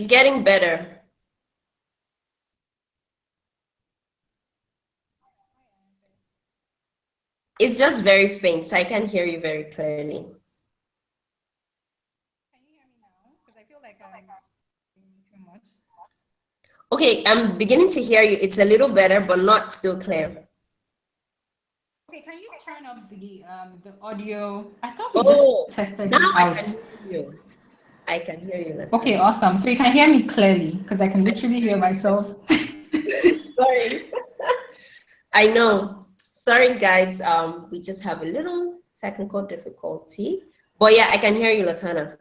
It's getting better. It's just very faint, so I can hear you very clearly. Can you hear me now? Because I feel like I'm too much. Okay, I'm beginning to hear you. It's a little better, but not still clear. Okay, can you turn up the audio? I thought we just Oh, tested now it I out. can hear you. I can hear you, Okay, Latana. awesome. So you can hear me clearly because I can literally hear myself. Sorry. I know. Sorry, guys. We just have a little technical difficulty. But yeah, I can hear you, Latana.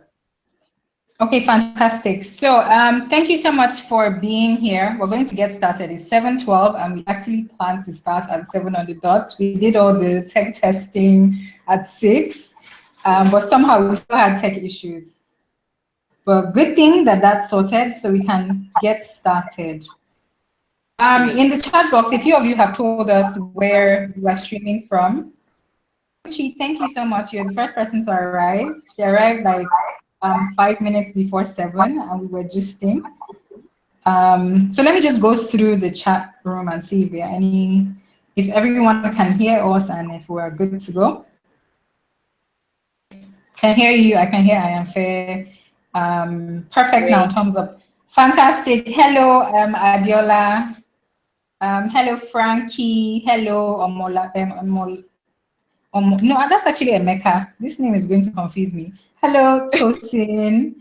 Okay, fantastic. So thank you so much for being here. We're going to get started. It's 7:12 and we actually plan to start at 7 on the dot. We did all the tech testing at 6, but somehow we still had tech issues. But good thing that that's sorted so we can get started. Great. In the chat box, a few of you have told us where you are streaming from. Uchi, thank you so much. You're the first person to arrive. She arrived like 5 minutes before 7 and we were gisting. So let me just go through the chat room and see if there are if everyone can hear us and if we're good to go. Can hear you, I can hear I am fair. Perfect now, Great. thumbs up. Fantastic. Hello, Adiola. Hello, Frankie. Hello, Omola. No, that's actually Emeka. This name is going to confuse me. Hello, Tosin.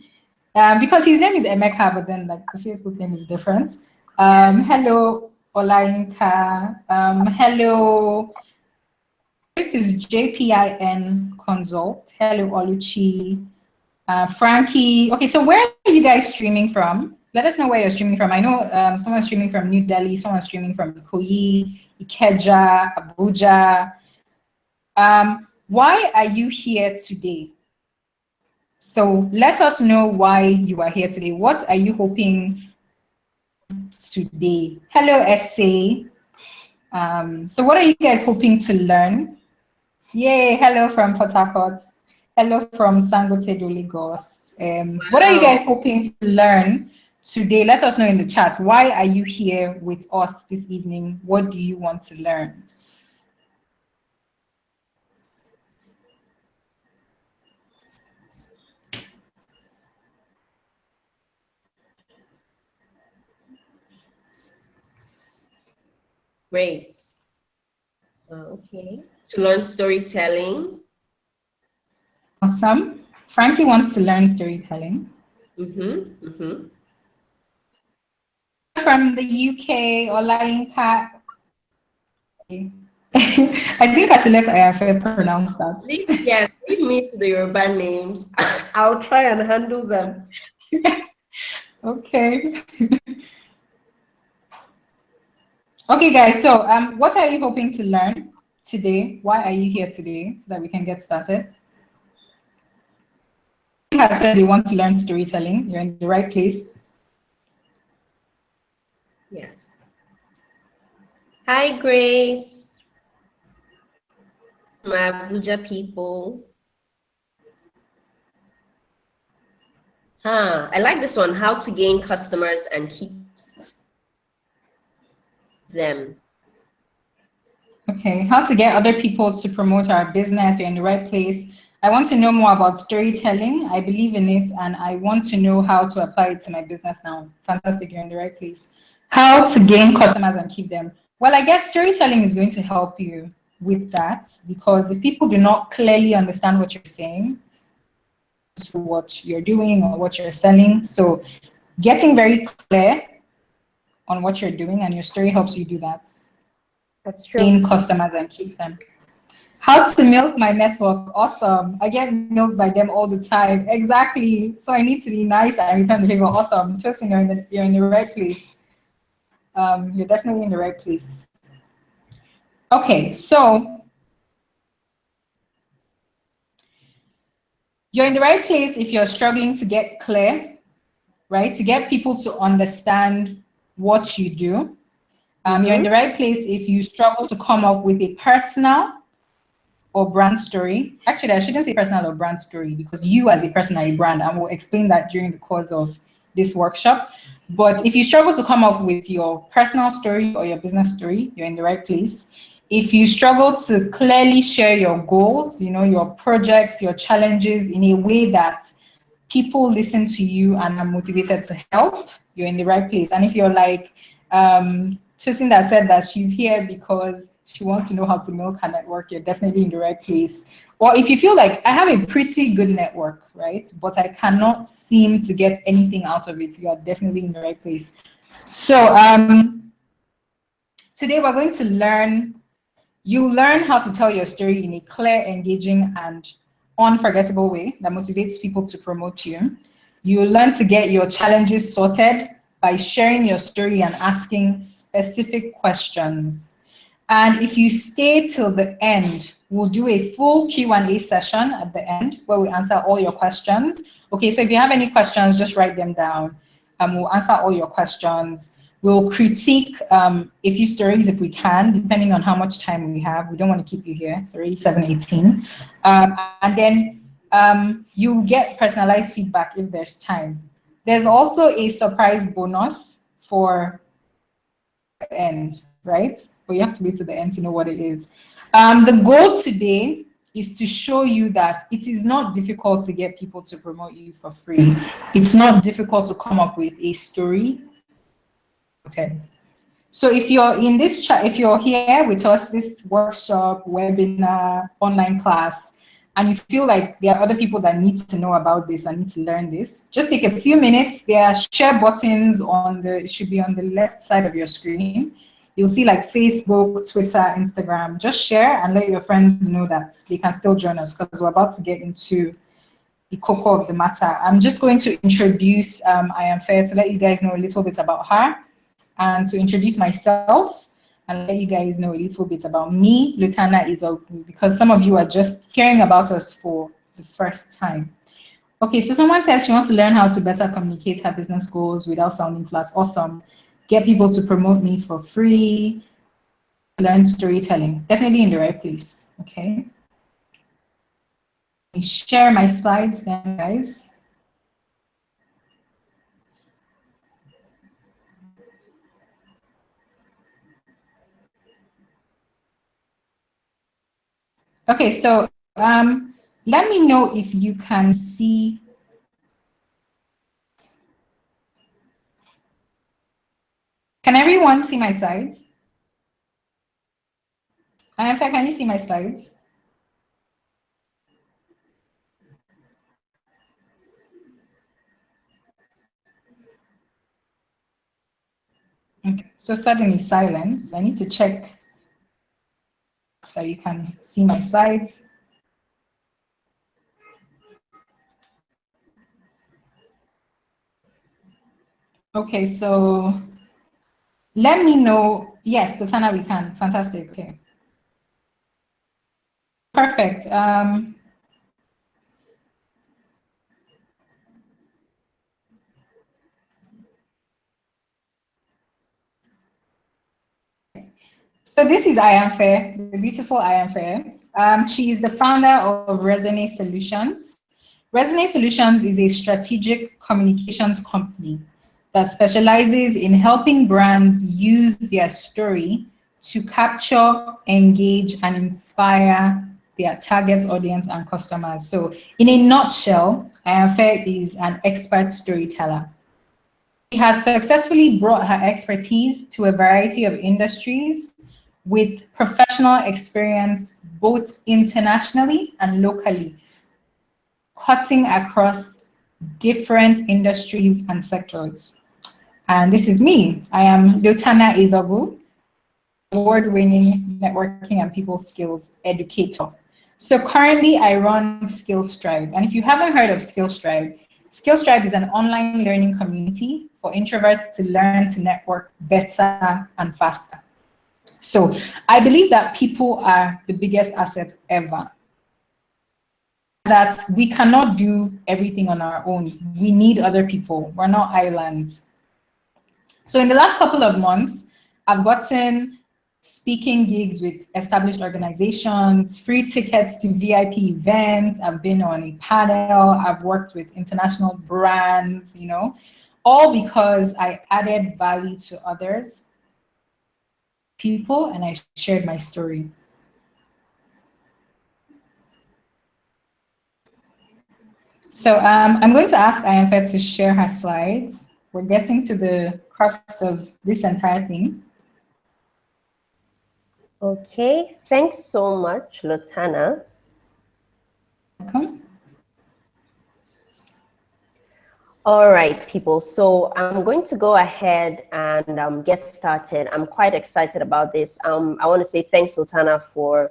Because his name is Emeka, but then like the Facebook name is different. Yes. Hello, Olainka. Hello, this is JPIN Consult. Hello, Oluchi. Frankie. Okay, so where are you guys streaming from? Let us know where you're streaming from. I know someone's streaming from New Delhi, someone's streaming from Ikoyi, Ikeja, Abuja. Why are you here today? So let us know why you are here today. What are you hoping today? Hello, Essay. So what are you guys hoping to learn? Yay, hello from Port Harcourt. Hello from Sangote do Lagos. What are you Wow. guys hoping to learn today? Let us know in the chat. Why are you here with us this evening? What do you want to learn? Great. Okay. To learn storytelling. Awesome. Frankie wants to learn storytelling. Mm-hmm. Mm-hmm. From the UK, Olainka. I think I should let Ayafe pronounce that. Yes, leave me to the Yoruba names. I'll try and handle them. Okay. Okay, guys. So, what are you hoping to learn today? Why are you here today? So that we can get started. Has said they want to learn storytelling. You're in the right place. Yes. Hi, Grace. My Abuja people. I like this one. How to gain customers and keep them. Okay, how to get other people to promote our business. You're in the right place. I want to know more about storytelling. I believe in it and I want to know how to apply it to my business now. Fantastic, you're in the right place. How to gain customers and keep them. Well, I guess storytelling is going to help you with that because if people do not clearly understand what you're saying, to what you're doing or what you're selling. So getting very clear on what you're doing and your story helps you do that. That's Gain true. customers and keep them. How to milk my network? Awesome. I get milked by them all the time. Exactly. So I need to be nice and return the favor. Awesome. Trusting you're in the right place. You're definitely in the right place. Okay, so you're in the right place if you're struggling to get clear, right? To get people to understand what you do. You're in the right place if you struggle to come up with a personal or brand story. Actually, I shouldn't say personal or brand story because you as a person are a brand, and we'll explain that during the course of this workshop. But if you struggle to come up with your personal story or your business story, you're in the right place. If you struggle to clearly share your goals, your projects, your challenges in a way that people listen to you and are motivated to help, you're in the right place. And if you're like Tosin that said that she's here because she wants to know how to milk her network, you're definitely in the right place. Or if you feel like I have a pretty good network, right, but I cannot seem to get anything out of it, you are definitely in the right place. So today we're going to you'll learn how to tell your story in a clear, engaging, and unforgettable way that motivates people to promote you. You'll learn to get your challenges sorted by sharing your story and asking specific questions. And if you stay till the end, we'll do a full Q&A session at the end where we answer all your questions. Okay, so if you have any questions, just write them down. We'll answer all your questions. We'll critique a few stories if we can, depending on how much time we have. We don't want to keep you here. It's already 7:18. And then you'll get personalized feedback if there's time. There's also a surprise bonus for the end, right? But you have to wait to the end to know what it is. The goal today is to show you that it is not difficult to get people to promote you for free. It's not difficult to come up with a story. So if you're in this chat, if you're here with us, this workshop, webinar, online class, and you feel like there are other people that need to know about this and need to learn this, just take a few minutes. There are share buttons it should be on the left side of your screen. You'll see like Facebook, Twitter, Instagram. Just share and let your friends know that they can still join us because we're about to get into the cocoa of the matter. I'm just going to introduce Ayanfe to let you guys know a little bit about her, and to introduce myself and let you guys know a little bit about me, Lutana Izogu, because some of you are just hearing about us for the first time. Okay, so someone says she wants to learn how to better communicate her business goals without sounding flat. Awesome. Get people to promote me for free. Learn storytelling. Definitely in the right place, okay? Let me share my slides then, guys. Okay, so let me know if you can see. Can everyone see my slides? And in fact, can you see my slides? Okay, so suddenly silence. I need to check so you can see my slides. Okay, so let me know. Yes, Lutana, we can. Fantastic. Okay. Perfect. So this is Ayanfe, the beautiful Ayanfe. She is the founder of Resonate Solutions. Resonate Solutions is a strategic communications company that specializes in helping brands use their story to capture, engage, and inspire their target audience and customers. So in a nutshell, Ayanfe is an expert storyteller. She has successfully brought her expertise to a variety of industries with professional experience both internationally and locally, cutting across different industries and sectors. And this is me. I am Lutana Izogu, award-winning networking and people skills educator. So currently I run SkillStrive. And if you haven't heard of SkillStrive, SkillStrive is an online learning community for introverts to learn to network better and faster. So I believe that people are the biggest asset ever. That we cannot do everything on our own. We need other people. We're not islands. So in the last couple of months, I've gotten speaking gigs with established organizations, free tickets to VIP events. I've been on a panel. I've worked with international brands, all because I added value to others, people, and I shared my story. So I'm going to ask Ayanfe to share her slides. We're getting to the crux of this entire thing. Okay, thanks so much, Lotana. Welcome. All right, people. So I'm going to go ahead and get started. I'm quite excited about this. I want to say thanks, Lotana, for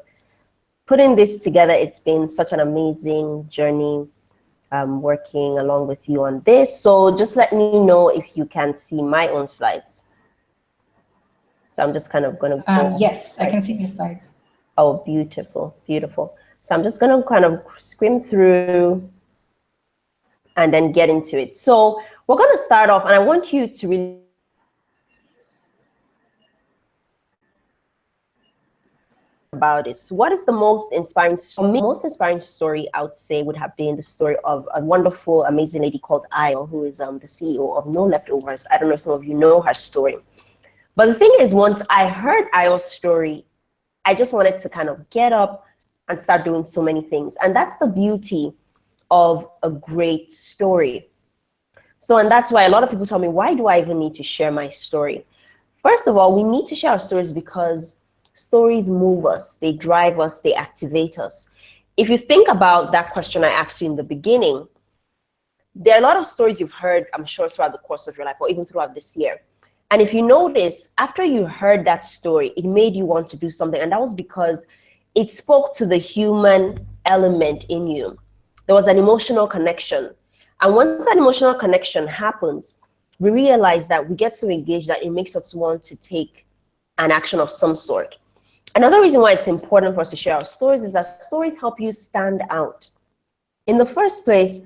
putting this together. It's been such an amazing journey working along with you on this. So just let me know if you can see my own slides. So I'm just kind of going to go. Yes, I can see your slides. Oh, beautiful, beautiful. So I'm just going to kind of skim through and then get into it. So we're going to start off, and I want you to really about this. What is the most inspiring, for me, most inspiring story I would say would have been the story of a wonderful, amazing lady called Ayo, who is the CEO of No Leftovers. I don't know if some of you know her story. But the thing is, once I heard Ayo's story, I just wanted to kind of get up and start doing so many things. And that's the beauty of a great story. So, and that's why a lot of people tell me, why do I even need to share my story? First of all, we need to share our stories because stories move us, they drive us, they activate us. If you think about that question I asked you in the beginning, there are a lot of stories you've heard, I'm sure, throughout the course of your life or even throughout this year. And if you notice, after you heard that story, it made you want to do something. And that was because it spoke to the human element in you. There was an emotional connection. And once that emotional connection happens, we realize that we get so engaged that it makes us want to take an action of some sort. Another reason why it's important for us to share our stories is that stories help you stand out. In the first place,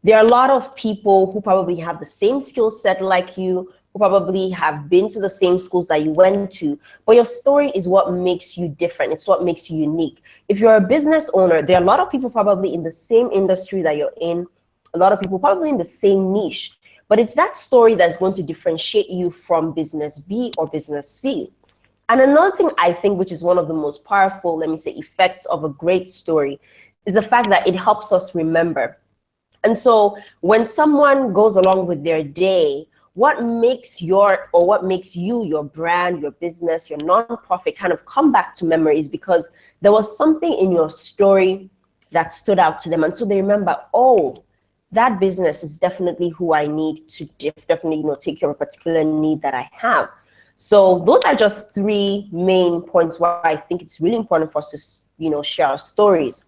there are a lot of people who probably have the same skill set like you, who probably have been to the same schools that you went to, but your story is what makes you different. It's what makes you unique. If you're a business owner, there are a lot of people probably in the same industry that you're in, a lot of people probably in the same niche, but it's that story that's going to differentiate you from business B or business C. And another thing I think, which is one of the most powerful, let me say, effects of a great story, is the fact that it helps us remember. And so when someone goes along with their day, what makes you, your brand, your business, your nonprofit kind of come back to memory is because there was something in your story that stood out to them. And so they remember, oh, that business is definitely who I need to definitely, take care of a particular need that I have. So those are just three main points why I think it's really important for us to, share our stories.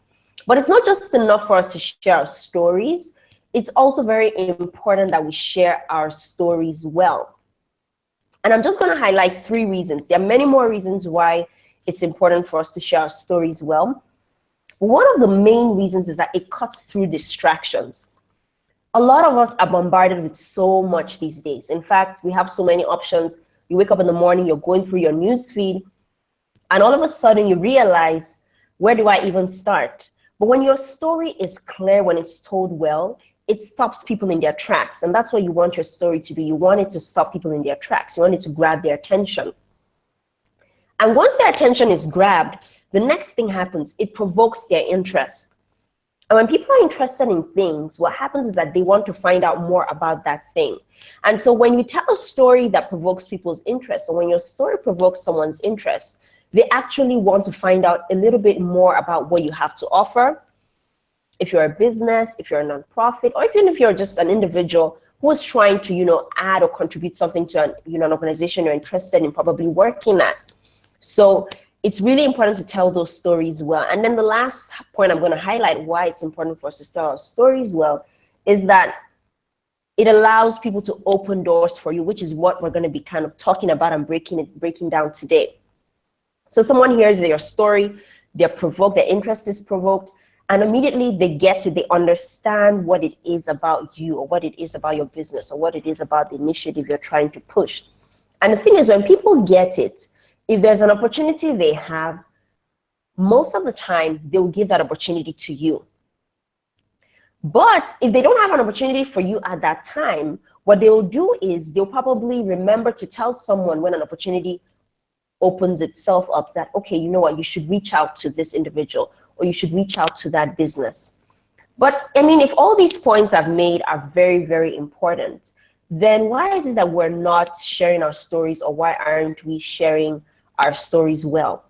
But it's not just enough for us to share our stories. It's also very important that we share our stories well. And I'm just going to highlight 3 reasons. There are many more reasons why it's important for us to share our stories well. One of the main reasons is that it cuts through distractions. A lot of us are bombarded with so much these days. In fact, we have so many options. You wake up in the morning, you're going through your news feed, and all of a sudden you realize, where do I even start? But when your story is clear, when it's told well, it stops people in their tracks. And that's what you want your story to be. You want it to stop people in their tracks. You want it to grab their attention. And once their attention is grabbed, the next thing happens. It provokes their interest. And when people are interested in things, what happens is that they want to find out more about that thing. And so when you tell a story that provokes people's interest, or when your story provokes someone's interest, they actually want to find out a little bit more about what you have to offer. If you're a business, if you're a nonprofit, or even if you're just an individual who is trying to, add or contribute something to an organization you're interested in probably working at. So it's really important to tell those stories well. And then the last point I'm going to highlight why it's important for us to tell our stories well is that it allows people to open doors for you, which is what we're going to be kind of talking about and breaking down today. So someone hears your story, they're provoked, their interest is provoked, and immediately they get it, they understand what it is about you, or what it is about your business, or what it is about the initiative you're trying to push. And the thing is, when people get it, if there's an opportunity they have, most of the time, they'll give that opportunity to you. But if they don't have an opportunity for you at that time, what they'll do is they'll probably remember to tell someone when an opportunity opens itself up that, okay, you know what, you should reach out to this individual, or you should reach out to that business. But I mean, if all these points I've made are very, very important, then why is it that we're not sharing our stories, or why aren't we sharing our stories well?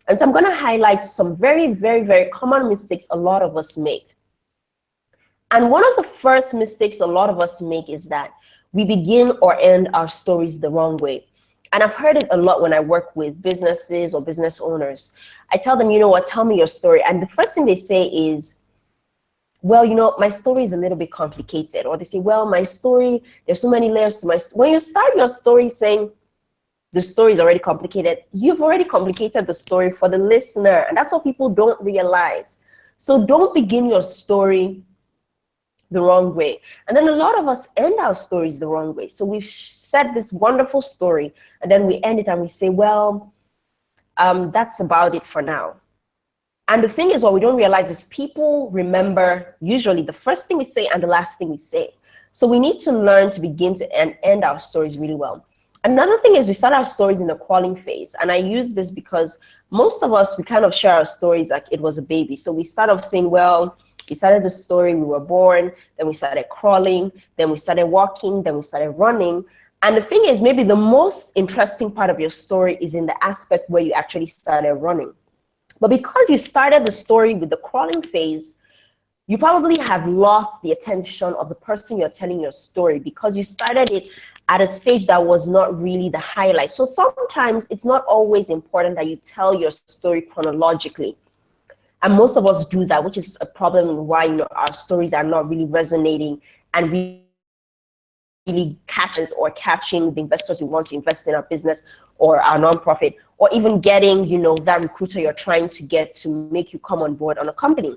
And so I'm going to highlight some very, very, very common mistakes a lot of us make. And one of the first mistakes a lot of us make is that we begin or end our stories the wrong way. And I've heard it a lot when I work with businesses or business owners. I tell them, you know what, tell me your story. And the first thing they say is, well, you know, my story is a little bit complicated. Or they say, well, my story, there's so many layers to my story. When you start your story saying the story is already complicated, you've already complicated the story for the listener. And that's what people don't realize. So don't begin your story the wrong way. And then a lot of us end our stories the wrong way. So we've said this wonderful story, and then we end it and we say, well, that's about it for now. And the thing is, what we don't realize is people remember usually the first thing we say and the last thing we say. So we need to learn to begin to end our stories really well. Another thing is we start our stories in the crawling phase. And I use this because most of us, we kind of share our stories like it was a baby. So we start off saying, well, we started the story, we were born, then we started crawling, then we started walking, then we started running. And the thing is, maybe the most interesting part of your story is in the aspect where you actually started running. But because you started the story with the crawling phase, you probably have lost the attention of the person you're telling your story, because you started it at a stage that was not really the highlight. So sometimes it's not always important that you tell your story chronologically. And most of us do that, which is a problem why, you know, our stories are not really resonating and really catches or catching the investors we want to invest in our business or our nonprofit, or even getting, you know, that recruiter you're trying to get to make you come on board on a company.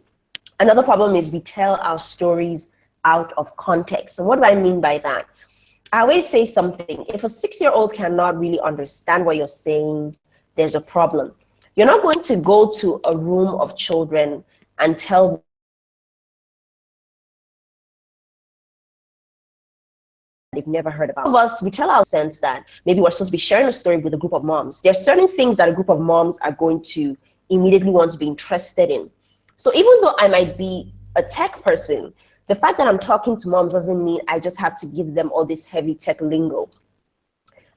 Another problem is we tell our stories out of context. And what do I mean by that? I always say something. If a 6-year-old cannot really understand what you're saying, there's a problem. You're not going to go to a room of children and tell they've never heard about. Some of us, we tell our sense that maybe we're supposed to be sharing a story with a group of moms. There are certain things that a group of moms are going to immediately want to be interested in. So even though I might be a tech person, the fact that I'm talking to moms doesn't mean I just have to give them all this heavy tech lingo.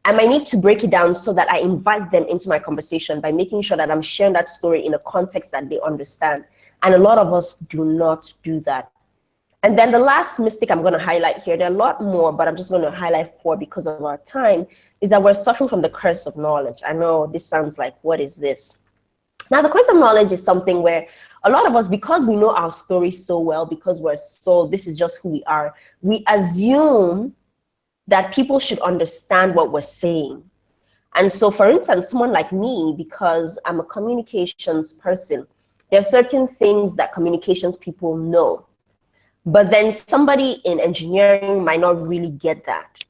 I might need to break it down so that I invite them into my conversation by making sure that I'm sharing that story in a context that they understand. And a lot of us do not do that. And then the last mistake I'm going to highlight here, there are a lot more, but I'm just going to highlight 4 because of our time, is that we're suffering from the curse of knowledge. I know this sounds like, what is this? Now, the curse of knowledge is something where a lot of us, because we know our story so well, because this is just who we are, we assume that people should understand what we're saying. And so, for instance, someone like me, because I'm a communications person, there are certain things that communications people know. But then somebody in engineering might not really get that.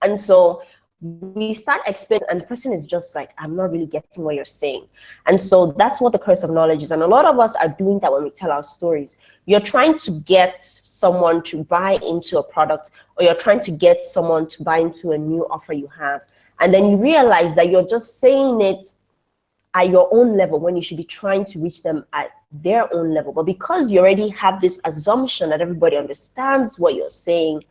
And so we start explaining, and the person is just like, I'm not really getting what you're saying. And so that's what the curse of knowledge is. And a lot of us are doing that when we tell our stories. You're trying to get someone to buy into a product, or you're trying to get someone to buy into a new offer you have. And then you realize that you're just saying it at your own level when you should be trying to reach them at their own level. But because you already have this assumption that everybody understands what you're saying,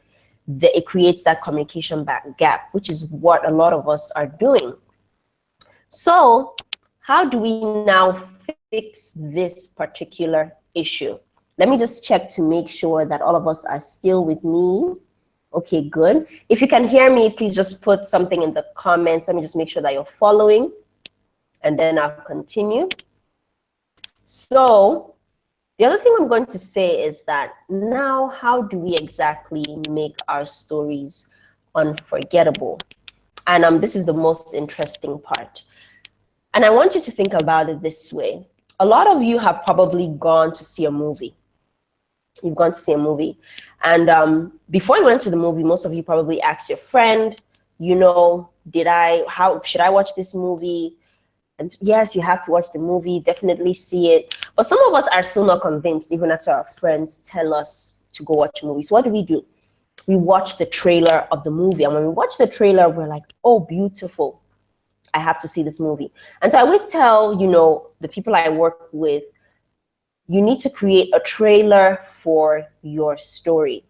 that it creates that communication gap, which is what a lot of us are doing. So how do we now fix this particular issue? Let me just check to make sure that all of us are still with me. Okay, good. If you can hear me, please just put something in the comments. Let me just make sure that you're following, and then I'll continue. So the other thing I'm going to say is that now, how do we exactly make our stories unforgettable? And this is the most interesting part. And I want you to think about it this way. A lot of you have probably gone to see a movie. You've gone to see a movie. And before you went to the movie, most of you probably asked your friend, you know, how should I watch this movie? And yes, you have to watch the movie, definitely see it. But some of us are still not convinced, even after our friends tell us to go watch a movie. So what do? we watched the trailer of the movie. And when we watched the trailer, we're like, oh, beautiful. I have to see this movie. And so I always tell, the people I work with, you need to create a trailer for your story.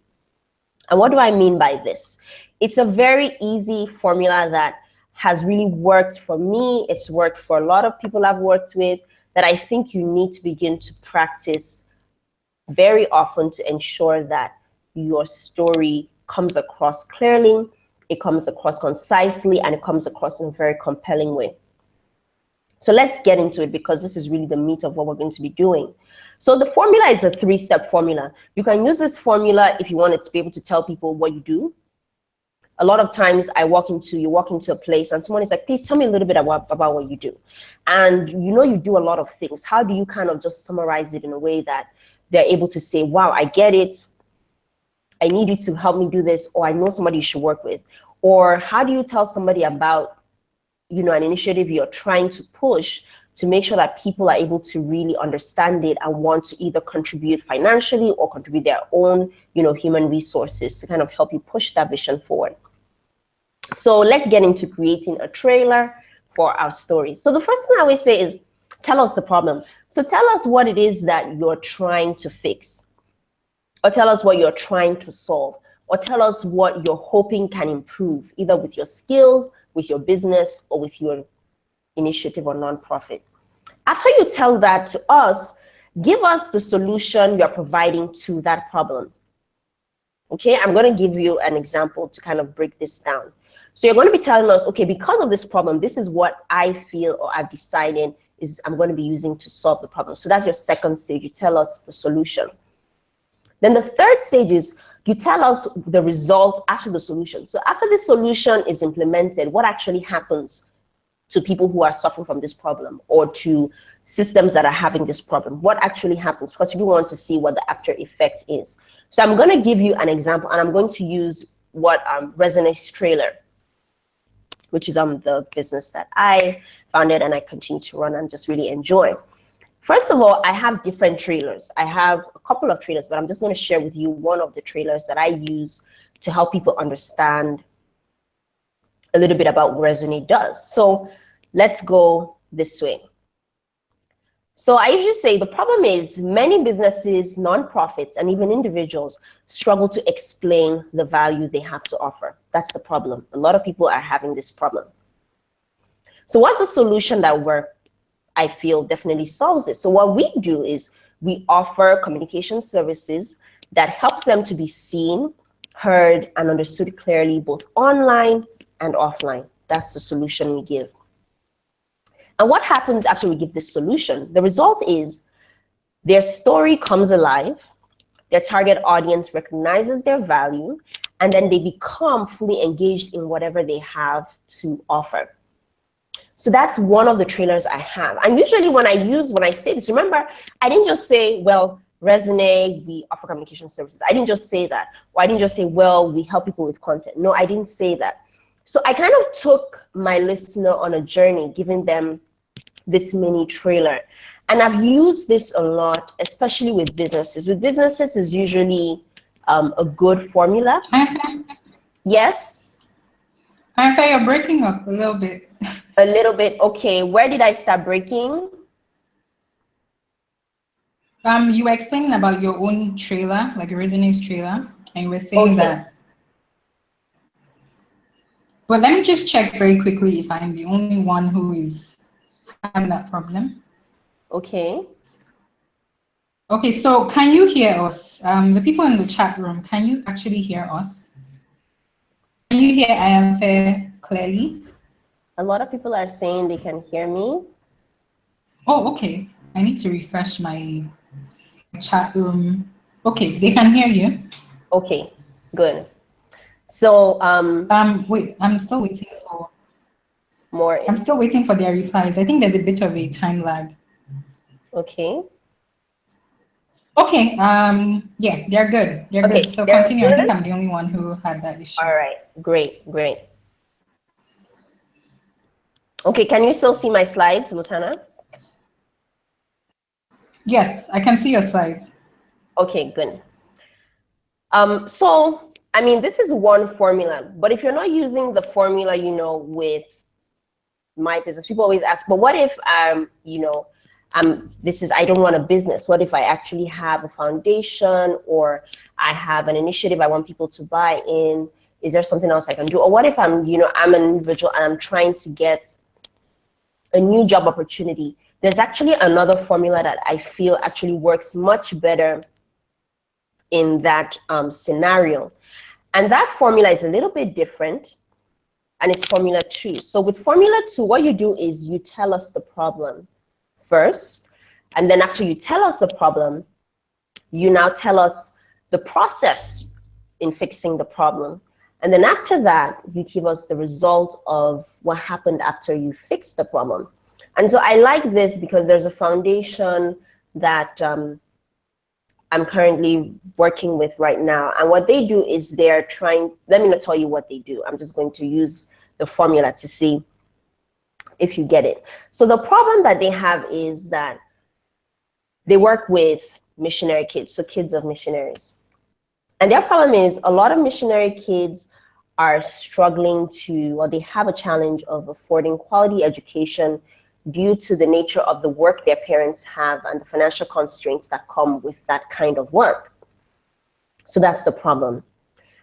And what do I mean by this? It's a very easy formula that has really worked for me. It's worked for a lot of people I've worked with, that I think you need to begin to practice very often to ensure that your story comes across clearly, it comes across concisely, and it comes across in a very compelling way. So let's get into it, because this is really the meat of what we're going to be doing. So the formula is a 3-step formula. You can use this formula if you wanted to be able to tell people what you do. A lot of times you walk into a place and someone is like, please tell me a little bit about what you do. And you do a lot of things. How do you kind of just summarize it in a way that they're able to say, wow, I get it. I need you to help me do this, or I know somebody you should work with. Or how do you tell somebody about an initiative you're trying to push to make sure that people are able to really understand it and want to either contribute financially or contribute their own, human resources to kind of help you push that vision forward. So let's get into creating a trailer for our story. So the first thing I always say is, tell us the problem. So tell us what it is that you're trying to fix, or tell us what you're trying to solve, or tell us what you're hoping can improve, either with your skills, with your business, or with your initiative or nonprofit. After you tell that to us, give us the solution you're providing to that problem. Okay, I'm going to give you an example to kind of break this down. So you're going to be telling us, okay, because of this problem, this is what I feel or I've decided is I'm going to be using to solve the problem. So that's your second stage. You tell us the solution. Then the third stage is you tell us the result after the solution. So after the solution is implemented, what actually happens to people who are suffering from this problem, or to systems that are having this problem? What actually happens? Because people want to see what the after effect is. So I'm going to give you an example, and I'm going to use what Resonate's trailer, which is the business that I founded and I continue to run and just really enjoy. First of all, I have different trailers. I have a couple of trailers, but I'm just going to share with you one of the trailers that I use to help people understand a little bit about what Resonate does. So let's go this way. So I usually say the problem is many businesses, nonprofits, and even individuals struggle to explain the value they have to offer. That's the problem. A lot of people are having this problem. So what's the solution that I feel definitely solves it? So what we do is we offer communication services that helps them to be seen, heard, and understood clearly, both online and offline. That's the solution we give. And what happens after we give this solution? The result is their story comes alive, their target audience recognizes their value, and then they become fully engaged in whatever they have to offer. So that's one of the trailers I have. And usually when I say this, remember, I didn't just say, well, Resonate, we offer communication services. I didn't just say that. Or I didn't just say, well, we help people with content. No, I didn't say that. So I kind of took my listener on a journey, giving them this mini trailer. And I've used this a lot, especially with businesses. With businesses is usually a good formula. Yes? You're breaking up a little bit. A little bit. Okay, where did I start breaking? You were explaining about your own trailer, like a Resonate's trailer, and you were saying that. But let me just check very quickly if I'm the only one who is having that problem. Okay. Okay, so can you hear us? The people in the chat room, can you actually hear us? Can you hear Ayanfe clearly? A lot of people are saying they can hear me. Oh, okay. I need to refresh my chat room. Okay, they can hear you. Okay, good. So wait, I'm still waiting for more. I'm still waiting for their replies. I think there's a bit of a time lag. Okay. Okay, yeah, they're good. They're good. So continue. Good. I think I'm the only one who had that issue. All right, great. Okay, can you still see my slides, Lutana? Yes, I can see your slides. Okay, good. So I mean, this is one formula, but if you're not using the formula, with my business, people always ask, but what if I don't want a business. What if I actually have a foundation, or I have an initiative I want people to buy in? Is there something else I can do? Or what if I'm an individual and I'm trying to get a new job opportunity? There's actually another formula that I feel actually works much better in that scenario. And that formula is a little bit different, and it's Formula 2. So with Formula 2, what you do is you tell us the problem first, and then after you tell us the problem, you now tell us the process in fixing the problem. And then after that, you give us the result of what happened after you fixed the problem. And so I like this because there's a foundation that I'm currently working with right now. And what they do is they're trying, let me not tell you what they do. I'm just going to use the formula to see if you get it. So the problem that they have is that they work with missionary kids, so kids of missionaries. And their problem is a lot of missionary kids are struggling to, or they have a challenge of affording quality education due to the nature of the work their parents have and the financial constraints that come with that kind of work. So that's the problem.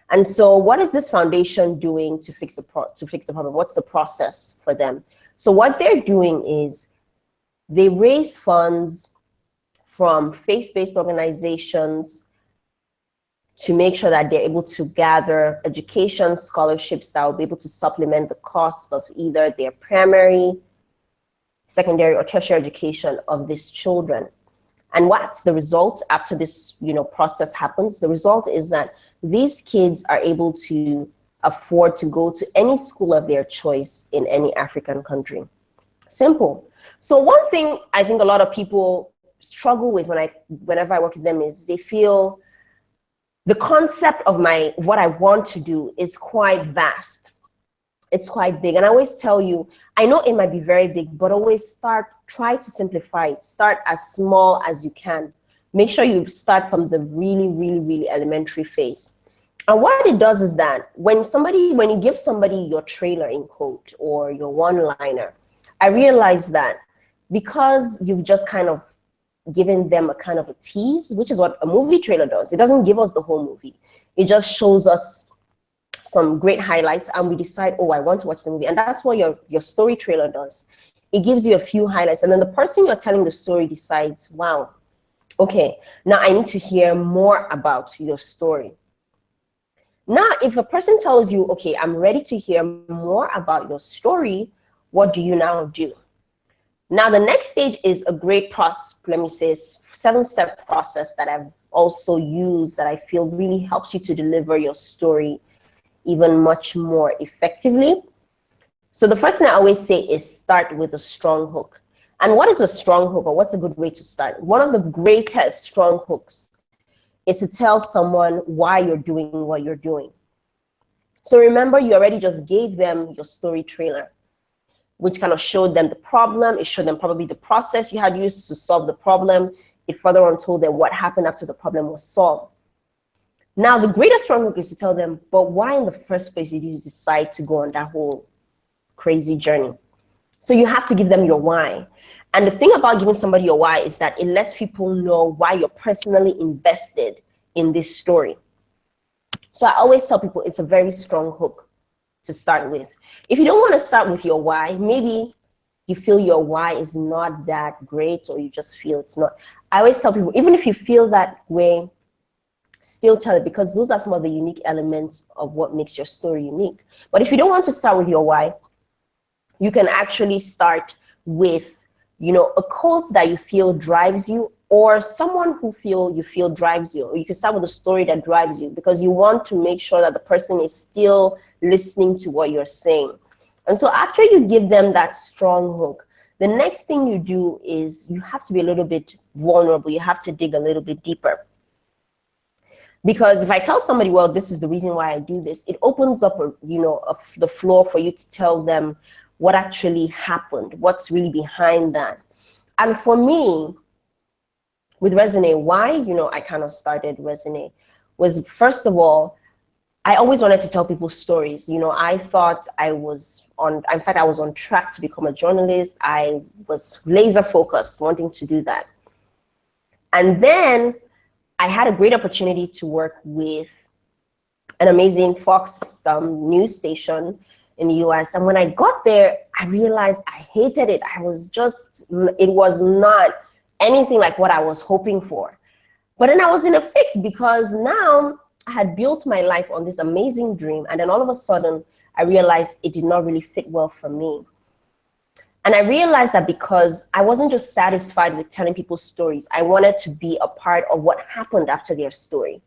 And so what is this foundation doing to fix the problem? What's the process for them? So what they're doing is they raise funds from faith-based organizations to make sure that they're able to gather education scholarships that will be able to supplement the cost of either their primary, secondary, or tertiary education of these children. And what's the result after this process happens? The result is that these kids are able to afford to go to any school of their choice in any African country. Simple. So one thing I think a lot of people struggle with whenever I work with them is they feel the concept of what I want to do is quite vast. It's quite big. And I always tell you, I know it might be very big, but always try to simplify it. Start as small as you can. Make sure you start from the really, really, really elementary phase. And what it does is that when you give somebody your trailer in quote or your one-liner, I realize that because you've just kind of given them a kind of a tease, which is what a movie trailer does. It doesn't give us the whole movie. It just shows us some great highlights and we decide, oh, I want to watch the movie. And that's what your story trailer does. It gives you a few highlights, and then the person you're telling the story decides, wow, okay, now I need to hear more about your story. Now, if a person tells you, okay, I'm ready to hear more about your story, what do you now do? Now, the next stage is a great process, let me say, 7-step process that I've also used that I feel really helps you to deliver your story even much more effectively. So the first thing I always say is start with a strong hook. And what is a strong hook, or what's a good way to start? One of the greatest strong hooks is to tell someone why you're doing what you're doing. So remember, you already just gave them your story trailer, which kind of showed them the problem. It showed them probably the process you had used to solve the problem. It further on told them what happened after the problem was solved. Now, the greatest strong hook is to tell them, but why in the first place did you decide to go on that whole crazy journey? So you have to give them your why. And the thing about giving somebody your why is that it lets people know why you're personally invested in this story. So I always tell people it's a very strong hook to start with. If you don't want to start with your why, maybe you feel your why is not that great, or you just feel it's not. I always tell people, even if you feel that way, still tell it, because those are some of the unique elements of what makes your story unique. But if you don't want to start with your why, you can actually start with, a cause that you feel drives you, or someone who you feel drives you. Or you can start with a story that drives you, because you want to make sure that the person is still listening to what you're saying. And so after you give them that strong hook, the next thing you do is you have to be a little bit vulnerable. You have to dig a little bit deeper. Because if I tell somebody, well, this is the reason why I do this, it opens up the floor for you to tell them what actually happened, what's really behind that. And for me, with Resonate, why I kind of started Resonate was, first of all, I always wanted to tell people stories. You know, I thought I was on, in fact, I was on track to become a journalist. I was laser focused, wanting to do that. And then I had a great opportunity to work with an amazing Fox news station in the US. And when I got there, I realized I hated it. I was just, it was not anything like what I was hoping for. But then I was in a fix because now I had built my life on this amazing dream. And then all of a sudden, I realized it did not really fit well for me. And I realized that because I wasn't just satisfied with telling people stories, I wanted to be a part of what happened after their story.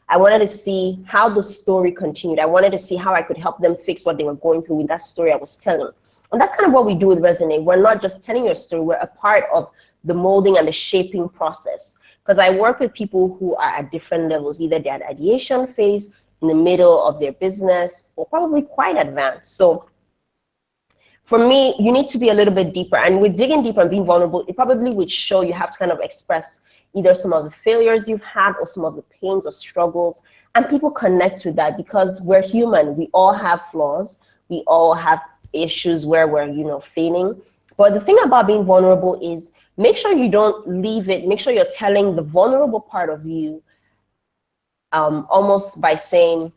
I wanted to see how the story continued. I wanted to see how I could help them fix what they were going through with that story I was telling. And that's kind of what we do with Resonate. We're not just telling your story, we're a part of the molding and the shaping process. Because I work with people who are at different levels, either they're at ideation phase, in the middle of their business, or probably quite advanced. So for me, you need to be a little bit deeper. And with digging deeper and being vulnerable, it probably would show you have to kind of express either some of the failures you've had or some of the pains or struggles. And people connect with that because we're human. We all have flaws. We all have issues where we're, you know, failing. But the thing about being vulnerable is make sure you don't leave it. Make sure you're telling the vulnerable part of you almost by saying,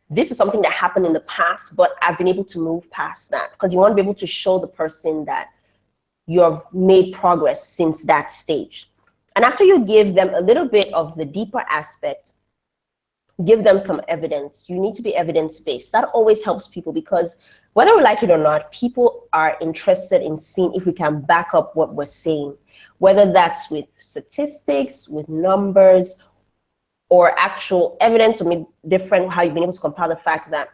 this is something that happened in the past, but I've been able to move past that. Because you want to be able to show the person that you've made progress since that stage. And after you give them a little bit of the deeper aspect, give them some evidence. You need to be evidence-based. That always helps people because whether we like it or not, people are interested in seeing if we can back up what we're saying, whether that's with statistics, with numbers, or actual evidence, or maybe different, how you've been able to compare the fact that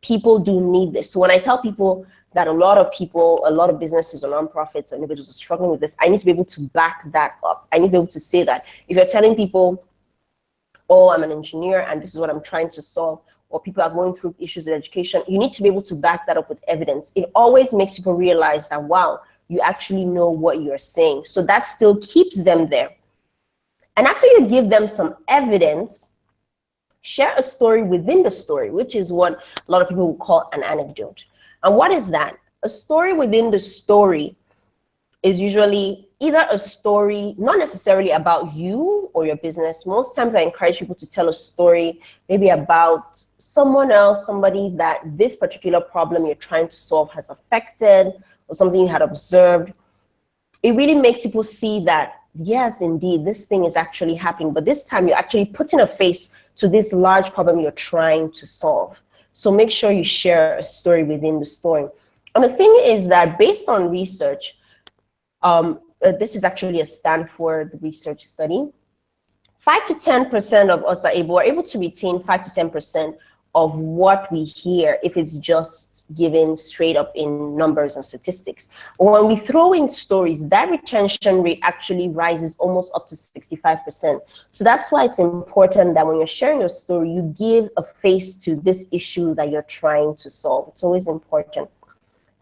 people do need this. So when I tell people that a lot of people, a lot of businesses or nonprofits or individuals are struggling with this, I need to be able to back that up. I need to be able to say that. If you're telling people, oh, I'm an engineer and this is what I'm trying to solve, or people are going through issues with education, you need to be able to back that up with evidence. It always makes people realize that, wow, you actually know what you're saying. So that still keeps them there. And after you give them some evidence, share a story within the story, which is what a lot of people will call an anecdote. And what is that? A story within the story is usually either a story, not necessarily about you or your business. Most times I encourage people to tell a story maybe about someone else, somebody that this particular problem you're trying to solve has affected, or something you had observed. It really makes people see that, yes, indeed, this thing is actually happening, but this time you're actually putting a face to this large problem you're trying to solve. So make sure you share a story within the story. And the thing is that based on research, this is actually a Stanford research study, 5 to 10% of us are able to retain 5 to 10% of what we hear if it's just given straight up in numbers and statistics. When we throw in stories, that retention rate actually rises almost up to 65%. So that's why it's important that when you're sharing your story, you give a face to this issue that you're trying to solve. It's always important.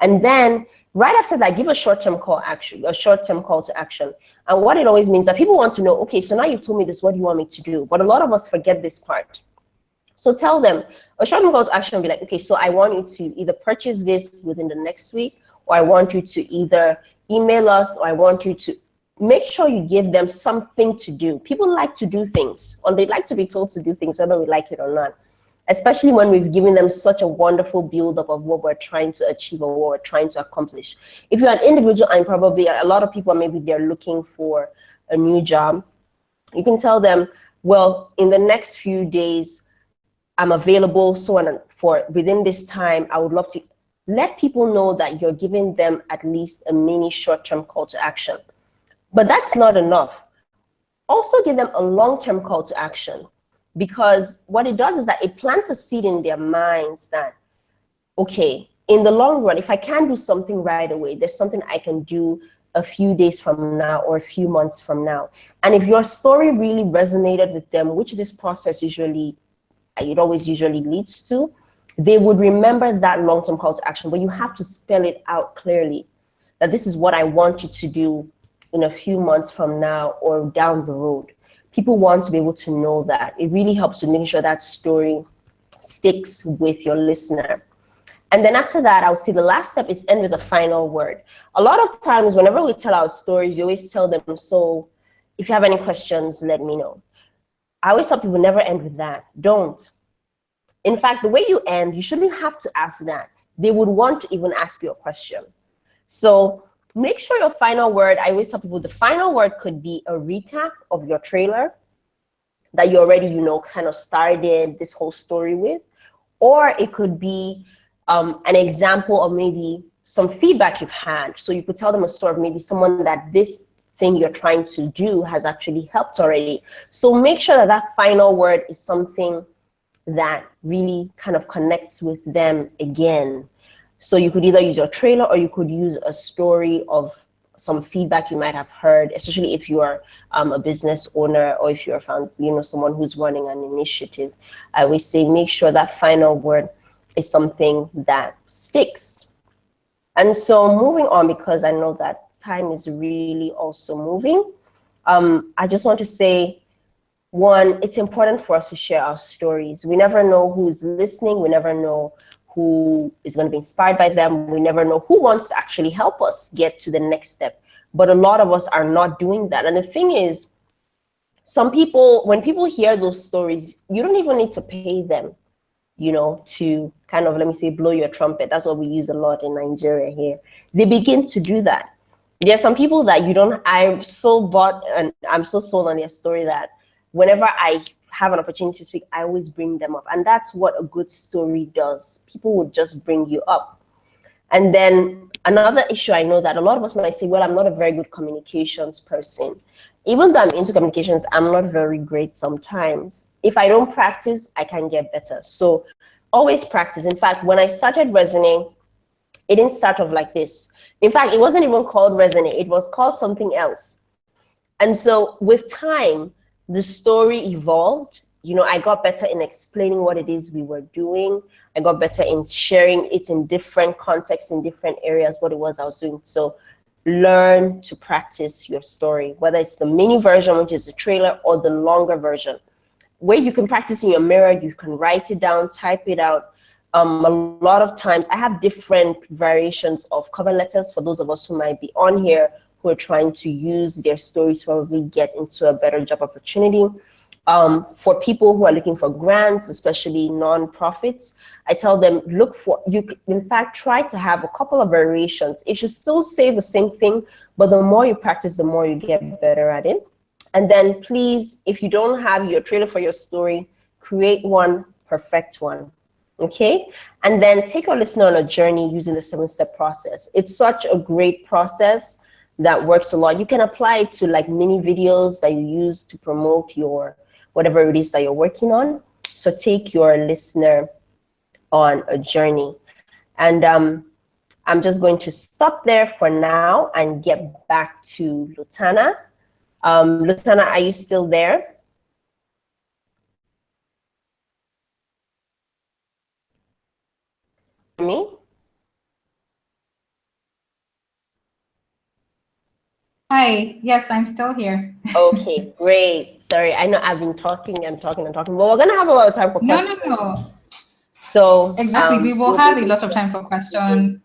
And then right after that, give a short-term call to action. And what it always means that people want to know, okay, so now you've told me this, what do you want me to do? But a lot of us forget this part. So tell them, a short-term call to action will be like, okay, so I want you to either purchase this within the next week, or I want you to either email us, or I want you to make sure you give them something to do. People like to do things, or they like to be told to do things, whether we like it or not, especially when we've given them such a wonderful build-up of what we're trying to achieve or what we're trying to accomplish. If you're an individual, and probably a lot of people, maybe they're looking for a new job, you can tell them, well, in the next few days, I'm available, so on, for within this time, I would love to let people know that you're giving them at least a mini short-term call to action. But that's not enough. Also give them a long-term call to action, because what it does is that it plants a seed in their minds that, okay, in the long run, if I can't do something right away, there's something I can do a few days from now or a few months from now. And if your story really resonated with them, which this process always usually leads to, they would remember that long-term call to action. But you have to spell it out clearly, that this is what I want you to do in a few months from now or down the road. people want to be able to know that. It really helps with making sure that story sticks with your listener. And then after that, I would say the last step is end with a final word. A lot of times, whenever we tell our stories, we always tell them, so if you have any questions, let me know. I always tell people never end with that. Don't. In fact, the way you end, you shouldn't have to ask that. They would want to even ask you a question. So make sure your final word, I always tell people the final word could be a recap of your trailer that you already, kind of started this whole story with, or it could be an example of maybe some feedback you've had. So you could tell them a story of maybe someone that this thing you're trying to do has actually helped already. So make sure that that final word is something that really kind of connects with them again. So you could either use your trailer or you could use a story of some feedback you might have heard, especially if you are a business owner or if you're someone who's running an initiative. I always say make sure that final word is something that sticks. And so moving on, because I know that time is really also moving, I just want to say, one, it's important for us to share our stories. We never know who's listening. We never know who is going to be inspired by them. We never know who wants to actually help us get to the next step. But a lot of us are not doing that. And the thing is, some people, when people hear those stories, you don't even need to pay them, to kind of, let me say, blow your trumpet. That's what we use a lot in Nigeria here. They begin to do that. There are some people that I'm so bought and I'm so sold on their story that whenever I have an opportunity to speak, I always bring them up. And that's what a good story does. People would just bring you up. And then another issue, I know that a lot of us might say, well, I'm not a very good communications person. Even though I'm into communications, I'm not very great sometimes. If I don't practice, I can get better. So always practice. In fact, when I started Resonate, it didn't start off like this. In fact, it wasn't even called Resonate. It was called something else. And so with time, the story evolved. I got better in explaining what it is we were doing. I got better in sharing it in different contexts, in different areas, what it was I was doing. So learn to practice your story, whether it's the mini version, which is the trailer, or the longer version, where you can practice in your mirror, you can write it down, type it out. A lot of times I have different variations of cover letters for those of us who might be on here who are trying to use their stories to probably get into a better job opportunity. For people who are looking for grants, especially nonprofits, I tell them, in fact, try to have a couple of variations. It should still say the same thing, but the more you practice, the more you get better at it. And then please, if you don't have your trailer for your story, create one, perfect one, okay? And then take your listener on a journey using the 7-step process. It's such a great process that works a lot. You can apply it to like mini videos that you use to promote your whatever it is that you're working on. So take your listener on a journey. And I'm just going to stop there for now and get back to Lutana. Lutana, are you still there? Me? Hi, yes, I'm still here. Okay, great. Sorry, I know I've been talking and talking and talking, but we're gonna have a lot of time for questions. No. So exactly, we will have a lot of time for questions.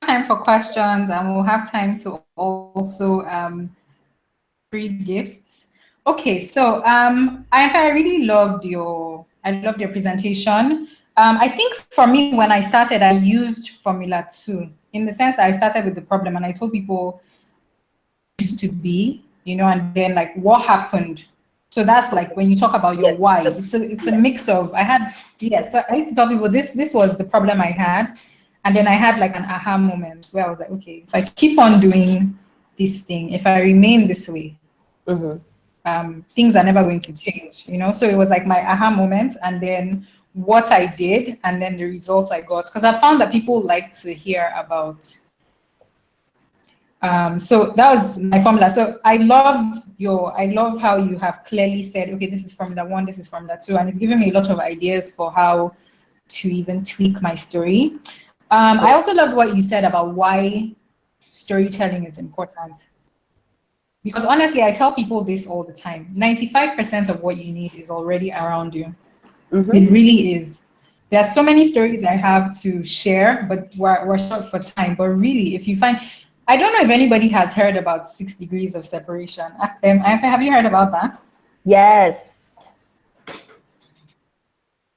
And we'll have time to also free gifts. Okay, so I really loved your presentation. I think for me, when I started, I used Formula 2 in the sense that I started with the problem and I told people used to be, and then like what happened. So that's like when you talk about your why, it's a mix of so I used to tell people this was the problem I had, and then I had like an aha moment where I was like, okay, if I keep on doing this thing, if I remain this way, things are never going to change, So it was like my aha moment, and then what I did, and then the results I got, because I found that people like to hear about. So that was my formula. So I love how you have clearly said, okay, this is Formula 1, this is Formula 2, and it's given me a lot of ideas for how to even tweak my story. I also loved what you said about why storytelling is important. Because honestly, I tell people this all the time. 95% of what you need is already around you. It really is. There are so many stories I have to share, but we're short for time. But really, if you find, I don't know if anybody has heard about 6 degrees of separation. Have you heard about that? Yes.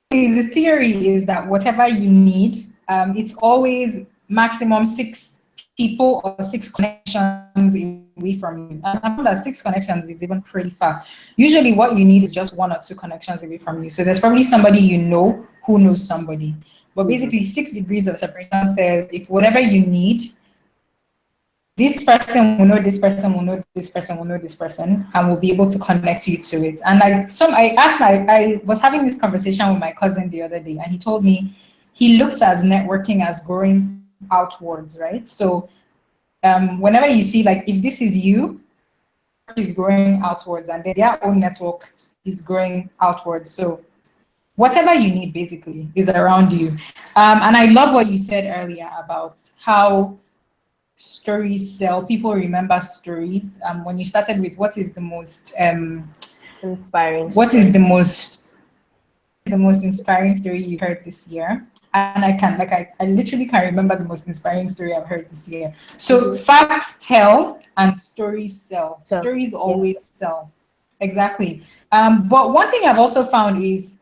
The theory is that whatever you need, it's always maximum 6 people or 6 connections away from you. And I know that 6 connections is even pretty far. Usually what you need is just 1 or 2 connections away from you. So there's probably somebody you know who knows somebody. But basically 6 degrees of separation says if whatever you need, this person will know this person will know this person will know this person and will be able to connect you to it. And I was having this conversation with my cousin the other day, and he told me he looks at networking as growing outwards, right? So whenever you see, like, if this is you, is growing outwards, and then their own network is growing outwards. So whatever you need basically is around you. And I love what you said earlier about how stories sell. People remember stories. When you started with what is the most Inspiring. what is the most inspiring story you heard this year? And I literally can remember the most inspiring story I've heard this year. So facts tell and stories sell. So, Stories always sell. Exactly. But one thing I've also found is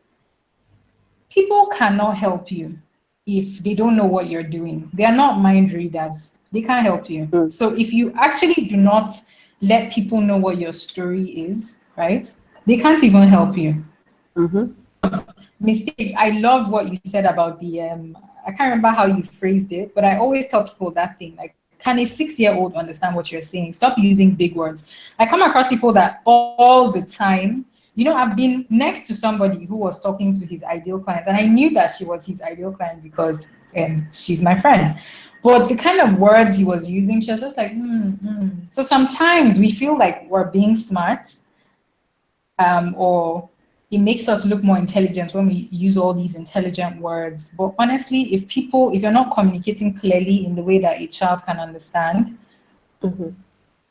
people cannot help you if they don't know what you're doing. They are not mind readers. They can't help you. So if you actually do not let people know what your story is, right, they can't even help you. Mistakes. I loved what you said about the I can't remember how you phrased it, but I always tell people that thing, like, can a 6-year-old understand what you're saying? Stop using big words. I come across people that all the time, I've been next to somebody who was talking to his ideal clients, and I knew that she was his ideal client because she's my friend. But the kind of words he was using, she was just like, So sometimes we feel like we're being smart, or it makes us look more intelligent when we use all these intelligent words. But honestly, if you're not communicating clearly in the way that a child can understand,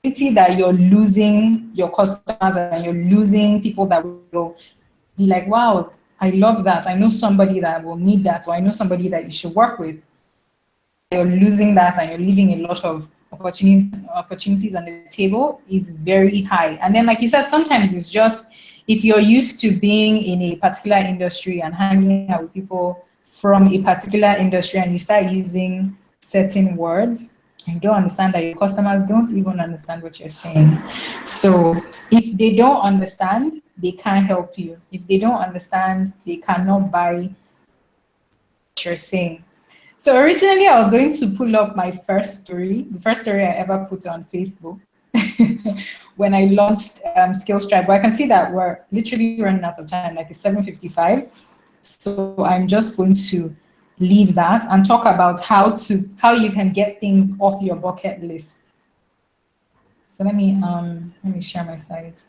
it's that you're losing your customers and you're losing people that will be like, wow, I love that. I know somebody that will need that, or I know somebody that you should work with. You're losing that and you're leaving a lot of opportunities on the table is very high. And then, like you said, sometimes it's just, if you're used to being in a particular industry and hanging out with people from a particular industry and you start using certain words, you don't understand that your customers don't even understand what you're saying. So if they don't understand, they can't help you. If they don't understand, they cannot buy what you're saying. So originally I was going to pull up my first story, the first story I ever put on Facebook when I launched Skills Tribe. But I can see that we're literally running out of time, like it's 7:55. So I'm just going to leave that and talk about how you can get things off your bucket list. So let me share my slides.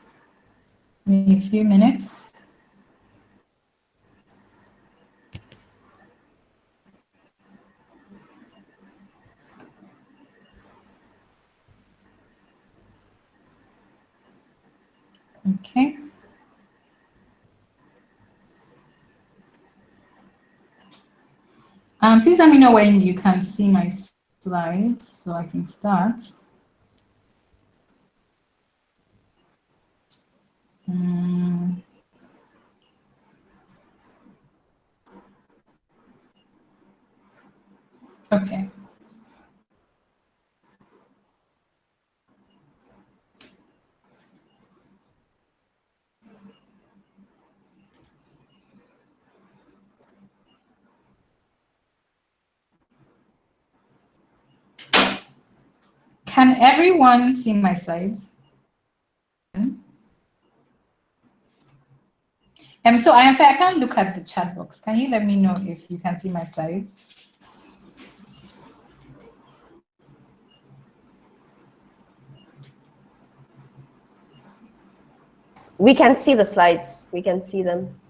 Give me a few minutes. Okay. Please let me know when you can see my slides so I can start. Okay. Can everyone see my slides? So I can't look at the chat box. Can you let me know if you can see my slides? We can see the slides. We can see them.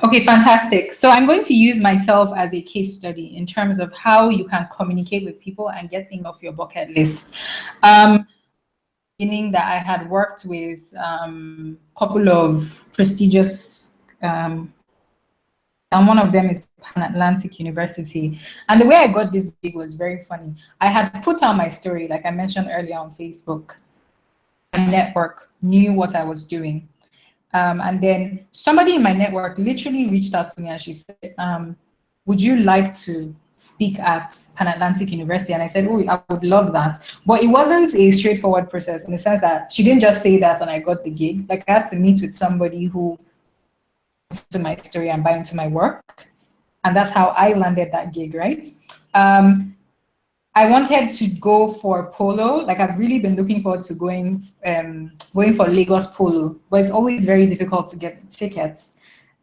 Okay, fantastic. So I'm going to use myself as a case study in terms of how you can communicate with people and get things off your bucket list. beginning that I had worked with a couple of prestigious, and one of them is Pan Atlantic University. And the way I got this gig was very funny. I had put out my story, like I mentioned earlier, on Facebook. My network knew what I was doing. And then somebody in my network literally reached out to me and she said, would you like to speak at Pan Atlantic University? And I said, oh, I would love that. But it wasn't a straightforward process in the sense that she didn't just say that and I got the gig. Like I had to meet with somebody who to my story and buy into my work. And that's how I landed that gig, right? I wanted to go for polo. Like I've really been looking forward to going for Lagos polo, but it's always very difficult to get tickets.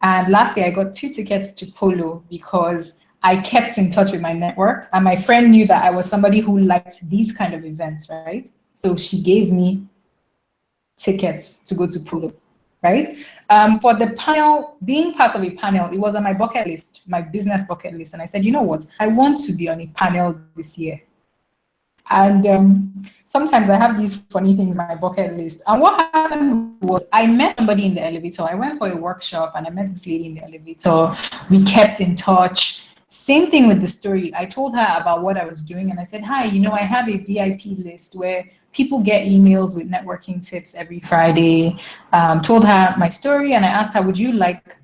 And lastly, I got 2 tickets to polo because I kept in touch with my network and my friend knew that I was somebody who liked these kind of events, right? So she gave me tickets to go to polo, right? For the panel, being part of a panel, it was on my bucket list, my business bucket list. And I said, you know what? I want to be on a panel this year. And sometimes I have these funny things on my bucket list. And what happened was I met somebody in the elevator. I went for a workshop and I met this lady in the elevator. We kept in touch. Same thing with the story. I told her about what I was doing and I said, hi, you know, I have a VIP list where people get emails with networking tips every Friday. Told her my story and I asked her, would you like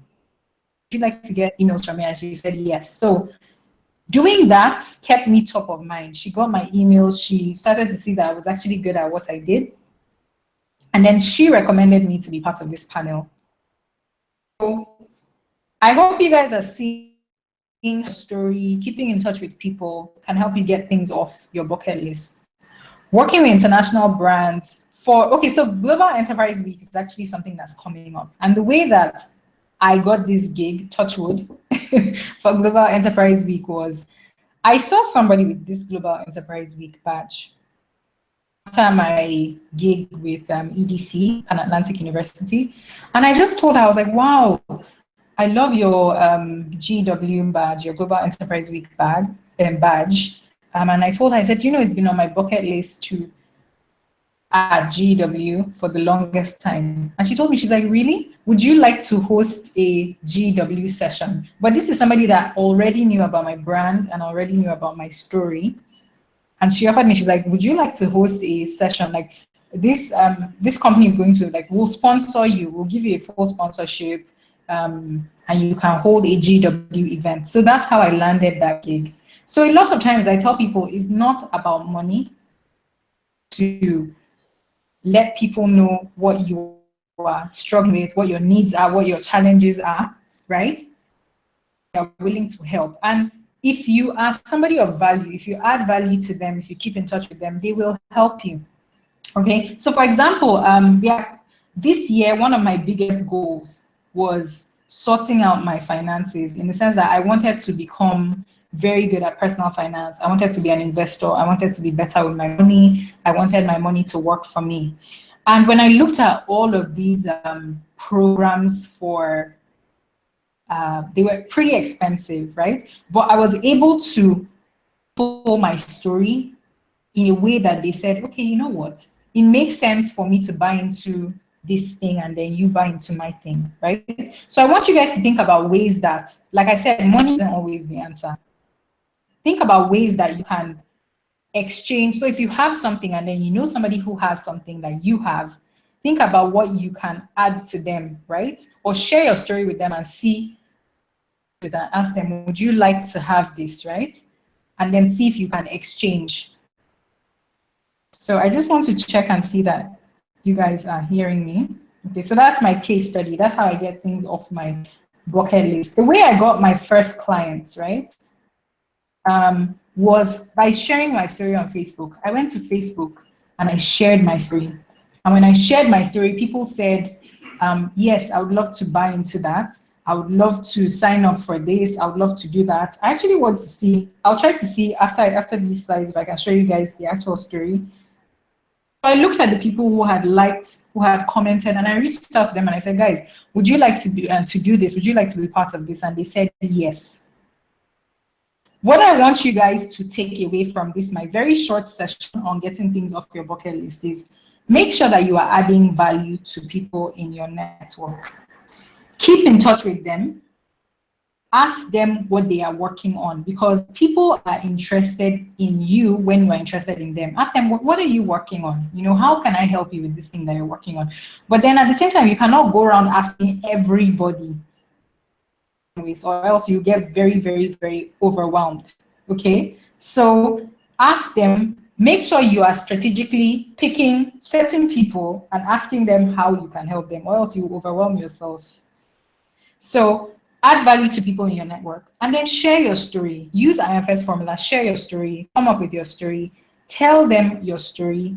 to get emails from me? And she said yes. So doing that kept me top of mind. She got my emails. She started to see that I was actually good at what I did. And then she recommended me to be part of this panel. So I hope you guys are seeing a story, keeping in touch with people can help you get things off your bucket list. Working with international brands so Global Enterprise Week is actually something that's coming up. And the way that I got this gig, touch wood, for Global Enterprise Week was I saw somebody with this Global Enterprise Week badge after my gig with EDC, Pan Atlantic University. And I just told her, I was like, wow, I love your GW badge, your Global Enterprise Week badge. And I told her, I said, you know, it's been on my bucket list to at GW for the longest time. And she told me, she's like, really? Would you like to host a GW session? But this is somebody that already knew about my brand and already knew about my story. And she offered me, she's like, would you like to host a session? Like this company is going to, like, we'll sponsor you, we'll give you a full sponsorship, and you can hold a GW event. So that's how I landed that gig. So a lot of times I tell people it's not about money to let people know what you are struggling with, what your needs are, what your challenges are, right? You're willing to help. And if you are somebody of value, if you add value to them, if you keep in touch with them, they will help you. Okay. So for example, this year, one of my biggest goals was sorting out my finances in the sense that I wanted to become very good at personal finance. I wanted to be an investor. I wanted to be better with my money. I wanted my money to work for me. And when I looked at all of these programs for, they were pretty expensive, right? But I was able to pull my story in a way that they said, okay, you know what? It makes sense for me to buy into this thing and then you buy into my thing, right? So I want you guys to think about ways that, like I said, money isn't always the answer. Think about ways that you can exchange. So if you have something and then you know somebody who has something that you have, think about what you can add to them, right? Or share your story with them and see, ask them, would you like to have this, right? And then see if you can exchange. So I just want to check and see that you guys are hearing me. Okay, so that's my case study. That's how I get things off my bucket list. The way I got my first clients, right, was by sharing my story on Facebook. I went to Facebook and I shared my story. And when I shared my story, people said, yes, I would love to buy into that. I would love to sign up for this. I would love to do that. I actually want to see, I'll try to see after these slides if I can show you guys the actual story. So I looked at the people who had liked, who had commented, and I reached out to them and I said, guys, would you like to be to do this? Would you like to be part of this? And they said yes. What I want you guys to take away from this, my very short session on getting things off your bucket list, is Make sure that you are adding value to people in your network. Keep in touch with them. Ask them what they are working on, because people are interested in you when you are interested in them. Ask them, what are you working on? You know, how can I help you with this thing that you're working on? But then at the same time, you cannot go around asking everybody with, or else you get very, very, very overwhelmed. Okay, so ask them. Make sure you are strategically picking certain people and asking them how you can help them, or else you overwhelm yourself. So add value to people in your network, and then share your story. Use IFS formula, share your story, come up with your story, tell them your story.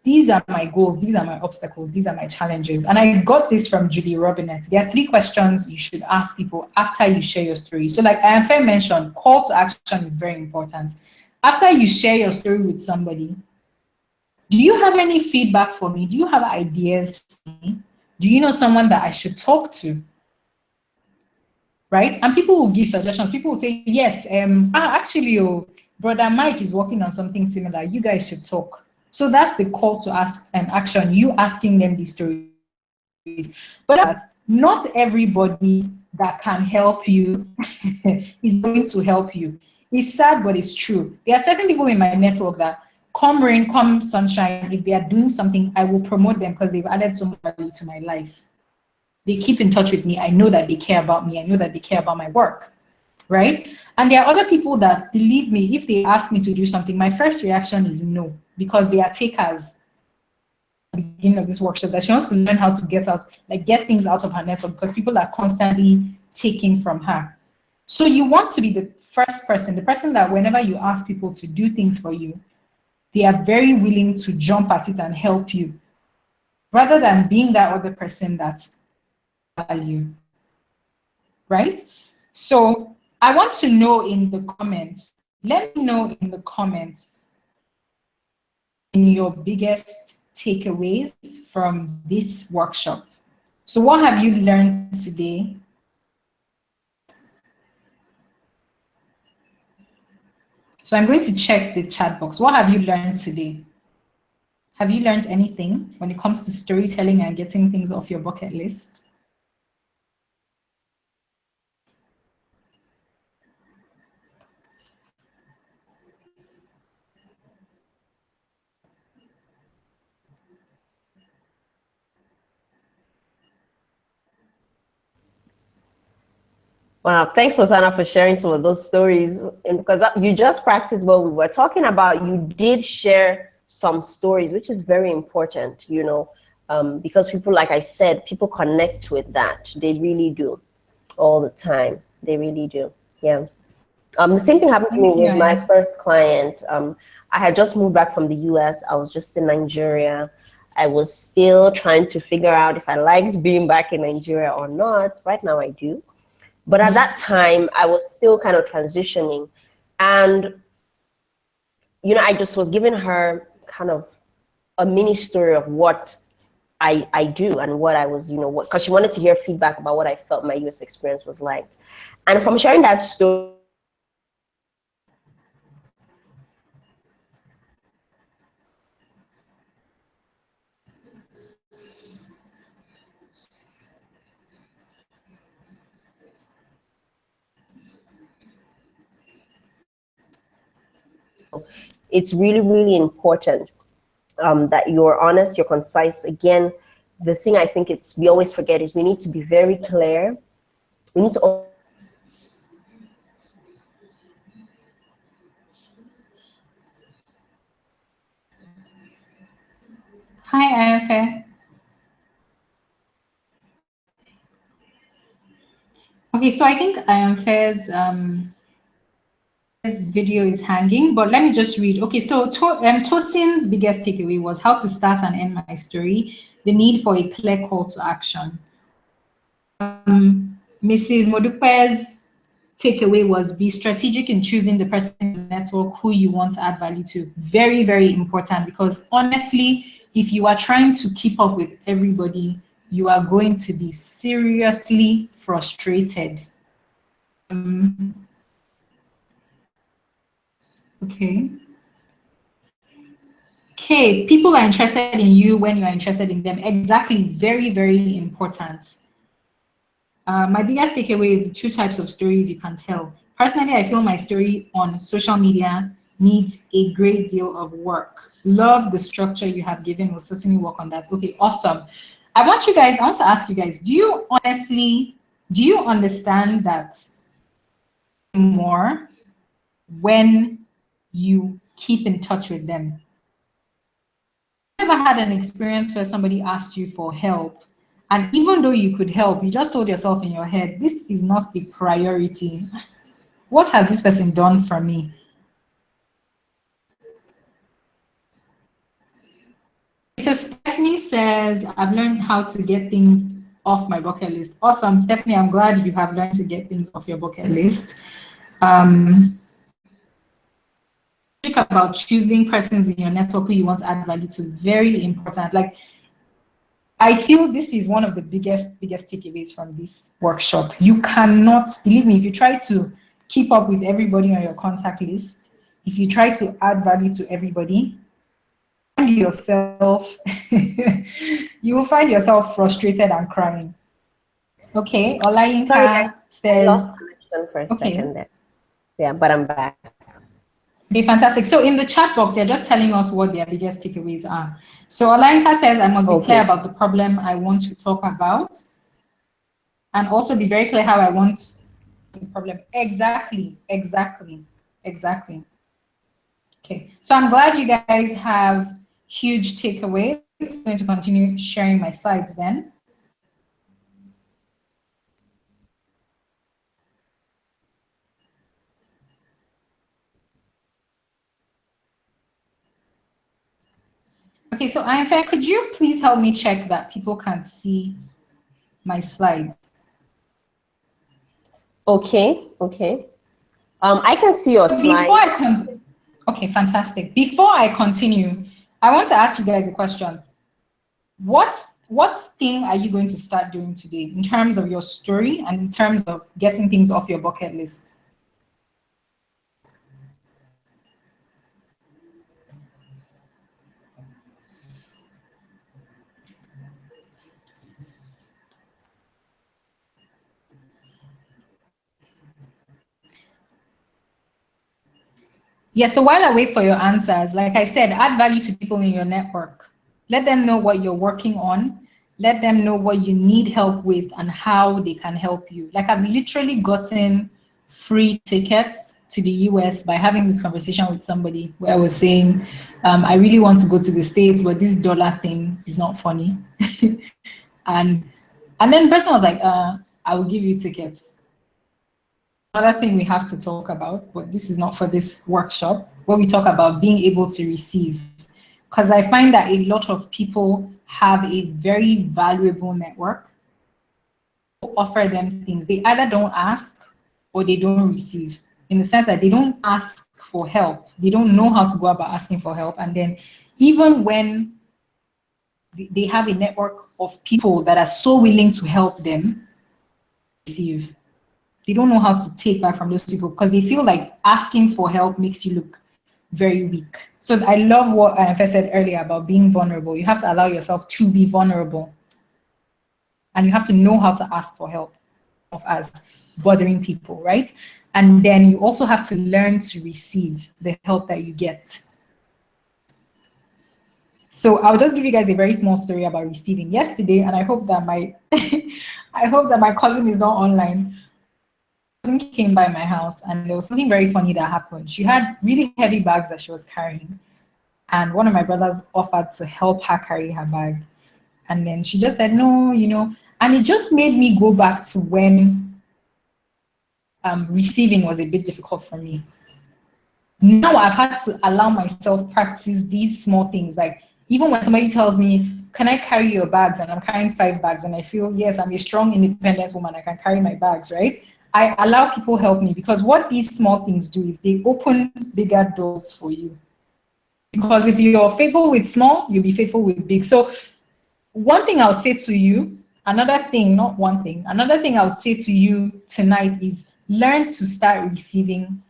These are my goals, these are my obstacles, these are my challenges. And I got this from Julie Robinett. There are 3 questions you should ask people after you share your story. So like Ayanfe mentioned, call to action is very important. After you share your story with somebody, do you have any feedback for me? Do you have ideas for me? Do you know someone that I should talk to? Right? And people will give suggestions. People will say, yes, actually, brother Mike is working on something similar. You guys should talk. So that's the call to action, you asking them these stories. But not everybody that can help you is going to help you. It's sad, but it's true. There are certain people in my network that come rain, come sunshine, if they are doing something, I will promote them because they've added so much value to my life. They keep in touch with me. I know that they care about me. I know that they care about my work, right? And there are other people that, believe me, if they ask me to do something, my first reaction is no, because they are takers. At the beginning of this workshop, that she wants to learn how to get things out of her network, because people are constantly taking from her. So you want to be the first person, the person that whenever you ask people to do things for you, they are very willing to jump at it and help you, rather than being that other person that value, right? So I want to know in the comments, let me know in the comments in your biggest takeaways from this workshop. So what have you learned today? So I'm going to check the chat box. What have you learned today? Have you learned anything when it comes to storytelling and getting things off your bucket list? Wow, thanks, Hosanna, for sharing some of those stories. And because you just practiced what we were talking about, you did share some stories, which is very important, you know, because people, like I said, people connect with that. They really do, all the time. They really do. Yeah. The same thing happened to me with my first client. I had just moved back from the US. I was just in Nigeria. I was still trying to figure out if I liked being back in Nigeria or not. Right now I do. But at that time, I was still kind of transitioning. And, you know, I just was giving her kind of a mini story of what I do and what I was, you know, because she wanted to hear feedback about what I felt my US experience was like. And from sharing that story, it's really, really important that you're honest, you're concise. Again, the thing I think we always forget is we need to be very clear. We need to. Hi, Ayanfe. Okay, so I think Ayanfe's this video is hanging, but let me just read. Okay, so Tosin's biggest takeaway was how to start and end my story, the need for a clear call to action. Mrs. Modupe's takeaway was be strategic in choosing the person in the network who you want to add value to. Very, very important, because honestly, if you are trying to keep up with everybody, you are going to be seriously frustrated. Okay. Okay, people are interested in you when you are interested in them. Exactly, very, very important. My biggest takeaway is 2 types of stories you can tell. Personally, I feel my story on social media needs a great deal of work. Love the structure you have given. We'll certainly work on that. Okay, awesome. I want to ask you guys, do you understand that more when you keep in touch with them? Ever had an experience where somebody asked you for help, and even though you could help, you just told yourself in your head, this is not a priority. What has this person done for me? So Stephanie says, I've learned how to get things off my bucket list. Awesome, Stephanie, I'm glad you have learned to get things off your bucket list. Think about choosing persons in your network who you want to add value to. Very important. Like, I feel this is one of the biggest takeaways from this workshop. You cannot, believe me, if you try to keep up with everybody on your contact list, if you try to add value to everybody, yourself, you will find yourself frustrated and crying. Okay, Olayinka says, I lost connection for a second there. Yeah, but I'm back. Okay, fantastic. So in the chat box, they're just telling us what their biggest takeaways are. So Olayinka says, I must be clear about the problem I want to talk about, and also be very clear how I want the problem. Exactly. Okay, so I'm glad you guys have huge takeaways. I'm going to continue sharing my slides then. Okay, so Ayanfe, could you please help me check that people can see my slides? Okay. I can see your slides. Okay, fantastic. Before I continue, I want to ask you guys a question. What thing are you going to start doing today in terms of your story and in terms of getting things off your bucket list? Yeah, so while I wait for your answers, like I said, add value to people in your network. Let them know what you're working on. Let them know what you need help with and how they can help you. Like, I've literally gotten free tickets to the US by having this conversation with somebody where I was saying, I really want to go to the States, but this dollar thing is not funny. and then the person was like, I will give you tickets. Another thing we have to talk about, but this is not for this workshop, where we talk about being able to receive. Because I find that a lot of people have a very valuable network to offer them things. They either don't ask or they don't receive, in the sense that they don't ask for help. They don't know how to go about asking for help. And then even when they have a network of people that are so willing to help them receive, they don't know how to take back from those people because they feel like asking for help makes you look very weak. So I love what Ayanfe said earlier about being vulnerable. You have to allow yourself to be vulnerable. And you have to know how to ask for help of as bothering people, right? And then you also have to learn to receive the help that you get. So I'll just give you guys a very small story about receiving. Yesterday, and I hope that my my cousin is not online, came by my house and there was something very funny that happened. She had really heavy bags that she was carrying, and one of my brothers offered to help her carry her bag, and then she just said no, and it just made me go back to when receiving was a bit difficult for me. Now I've had to allow myself practice these small things, like even when somebody tells me, can I carry your bags, and I'm carrying 5 bags and I feel, yes, I'm a strong independent woman, I can carry my bags, right? I allow people help me, because what these small things do is they open bigger doors for you. Because if you're faithful with small, you'll be faithful with big. So one thing I'll say to you, another thing I would say to you tonight is learn to start receiving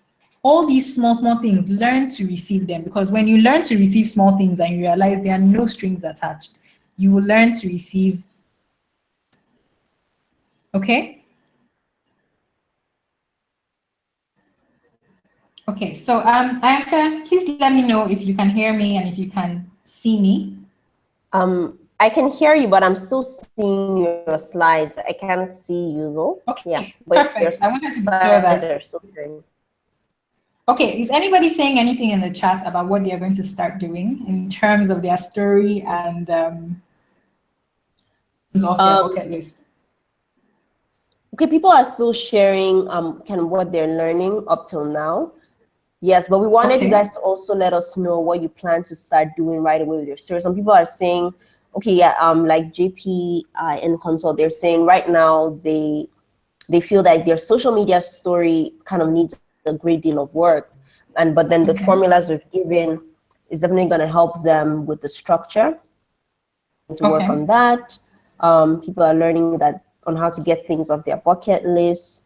all these small things, learn to receive them, because when you learn to receive small things and you realize there are no strings attached, you will learn to receive. Okay? Okay, so Ayanfe, please let me know if you can hear me and if you can see me. I can hear you, but I'm still seeing your slides. I can't see you though. Okay, yeah, perfect. I wanted to be sure that. Are still hearing. Okay, is anybody saying anything in the chat about what they are going to start doing in terms of their story and off their bucket list? Okay, people are still sharing kind of what they're learning up till now. Yes, but we wanted you guys to also let us know what you plan to start doing right away with your story. Some people are saying, okay, yeah, like JP and Consult, they're saying right now they feel like their social media story kind of needs a great deal of work. But then the formulas we've given is definitely going to help them with the structure to work on that. People are learning that on how to get things off their bucket list.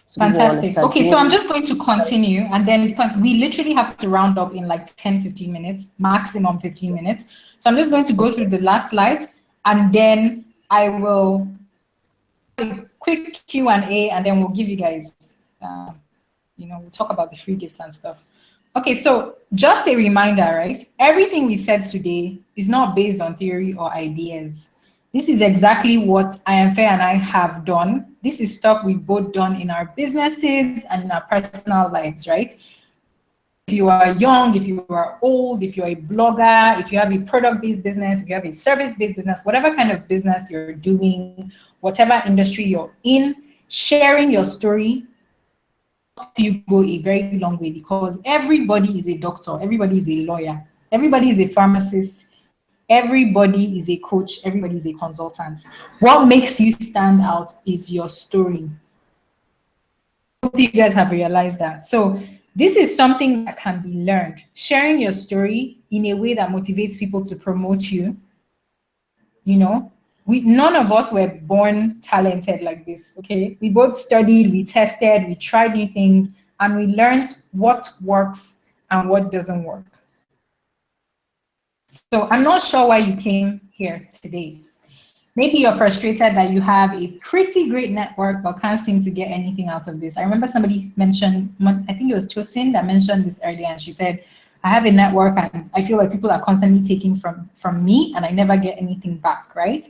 So fantastic. Okay, so I'm just going to continue, and then because we literally have to round up in like 10-15 minutes, maximum 15 minutes. So I'm just going to go through the last slides, and then I will a quick Q&A, and then we'll give you guys, we'll talk about the free gifts and stuff. Okay, so just a reminder, right? Everything we said today is not based on theory or ideas. This is exactly what Ayanfe and I have done. This is stuff we've both done in our businesses and in our personal lives, right? If you are young, if you are old, if you're a blogger, if you have a product-based business, if you have a service-based business, whatever kind of business you're doing, whatever industry you're in, sharing your story you go a very long way, because everybody is a doctor, everybody is a lawyer, everybody is a pharmacist, everybody is a coach, everybody is a consultant. What makes you stand out is your story. I hope you guys have realized that. So this is something that can be learned. Sharing your story in a way that motivates people to promote you. None of us were born talented like this, okay? We both studied, we tested, we tried new things, and we learned what works and what doesn't work. So I'm not sure why you came here today. Maybe you're frustrated that you have a pretty great network but can't seem to get anything out of this. I remember somebody mentioned, I think it was Chosin that mentioned this earlier, and she said, I have a network and I feel like people are constantly taking from me and I never get anything back, right?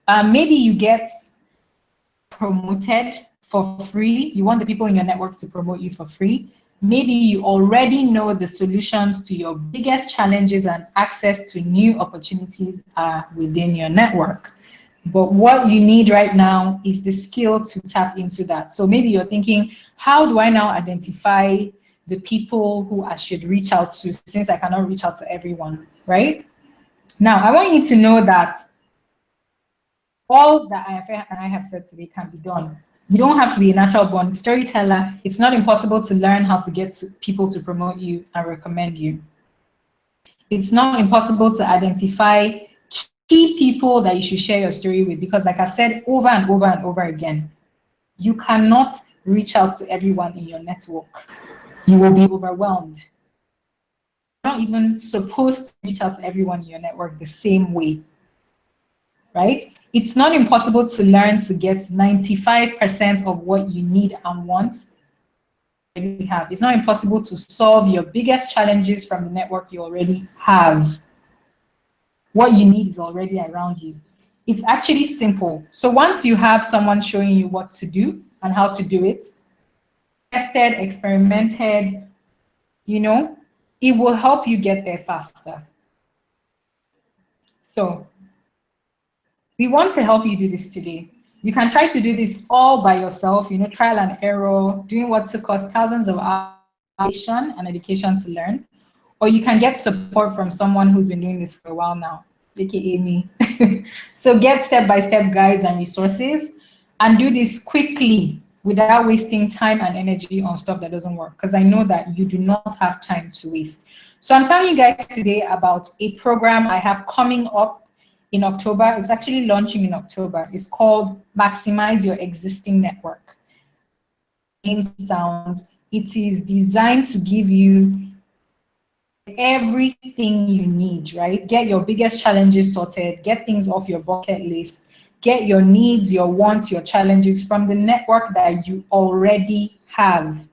Maybe you get promoted for free. You want the people in your network to promote you for free. Maybe you already know the solutions to your biggest challenges and access to new opportunities are within your network. But what you need right now is the skill to tap into that. So maybe you're thinking, how do I now identify the people who I should reach out to, since I cannot reach out to everyone, right? Now, I want you to know that all that I have said today can be done. You don't have to be a natural born storyteller. It's not impossible to learn how to get people to promote you and recommend you. It's not impossible to identify key people that you should share your story with, because like I've said over and over and over again, you cannot reach out to everyone in your network. You will be overwhelmed. You're not even supposed to reach out to everyone in your network the same way, right? It's not impossible to learn to get 95% of what you need and want. It's not impossible to solve your biggest challenges from the network you already have. What you need is already around you. It's actually simple. So once you have someone showing you what to do and how to do it, tested, experimented, it will help you get there faster. So we want to help you do this today. You can try to do this all by yourself, trial and error, doing what took us thousands of hours and education to learn. Or you can get support from someone who's been doing this for a while now, aka me. So get step-by-step guides and resources and do this quickly without wasting time and energy on stuff that doesn't work, because I know that you do not have time to waste. So I'm telling you guys today about a program I have coming up in October. It's actually launching in October. It's called Maximize Your Existing Network. Name sounds It is designed to give you everything you need, right? Get your biggest challenges sorted, get things off your bucket list, get your needs, your wants, your challenges from the network that you already have.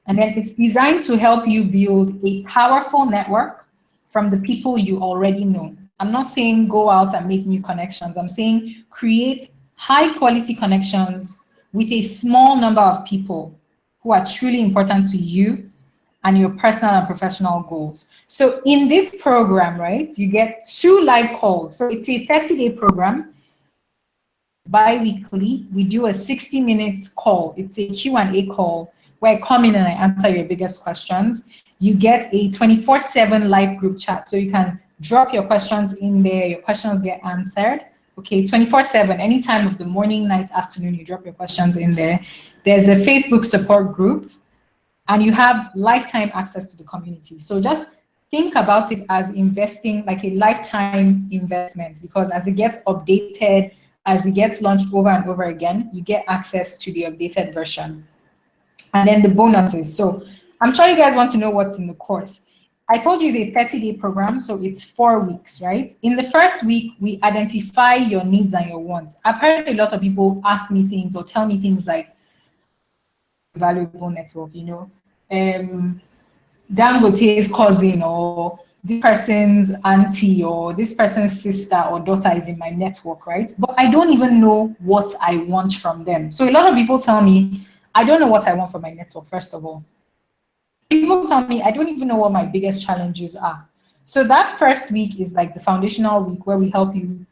And then it's designed to help you build a powerful network from the people you already know. I'm not saying go out and make new connections. I'm saying create high quality connections with a small number of people who are truly important to you and your personal and professional goals. So in this program, right, you get 2 live calls. So it's a 30-day program. Bi-weekly, we do a 60-minute call. It's a Q&A call where I come in and I answer your biggest questions. You get a 24/7 live group chat. So you can drop your questions in there, your questions get answered. Okay, 24/7, any time of the morning, night, afternoon, you drop your questions in there. There's a Facebook support group, and you have lifetime access to the community. So just think about it as investing, like a lifetime investment, because as it gets updated, as it gets launched over and over again, you get access to the updated version. And then the bonuses. So I'm sure you guys want to know what's in the course. I told you it's a 30-day program, so it's 4 weeks, right? In the first week, we identify your needs and your wants. I've heard a lot of people ask me things or tell me things like, valuable network, you know, Dangote's cousin or this person's auntie or this person's sister or daughter is in my network, right? But I don't even know what I want from them. So a lot of people tell me, I don't know what I want from my network, first of all. People tell me, I don't even know what my biggest challenges are. So that first week is like the foundational week where we help you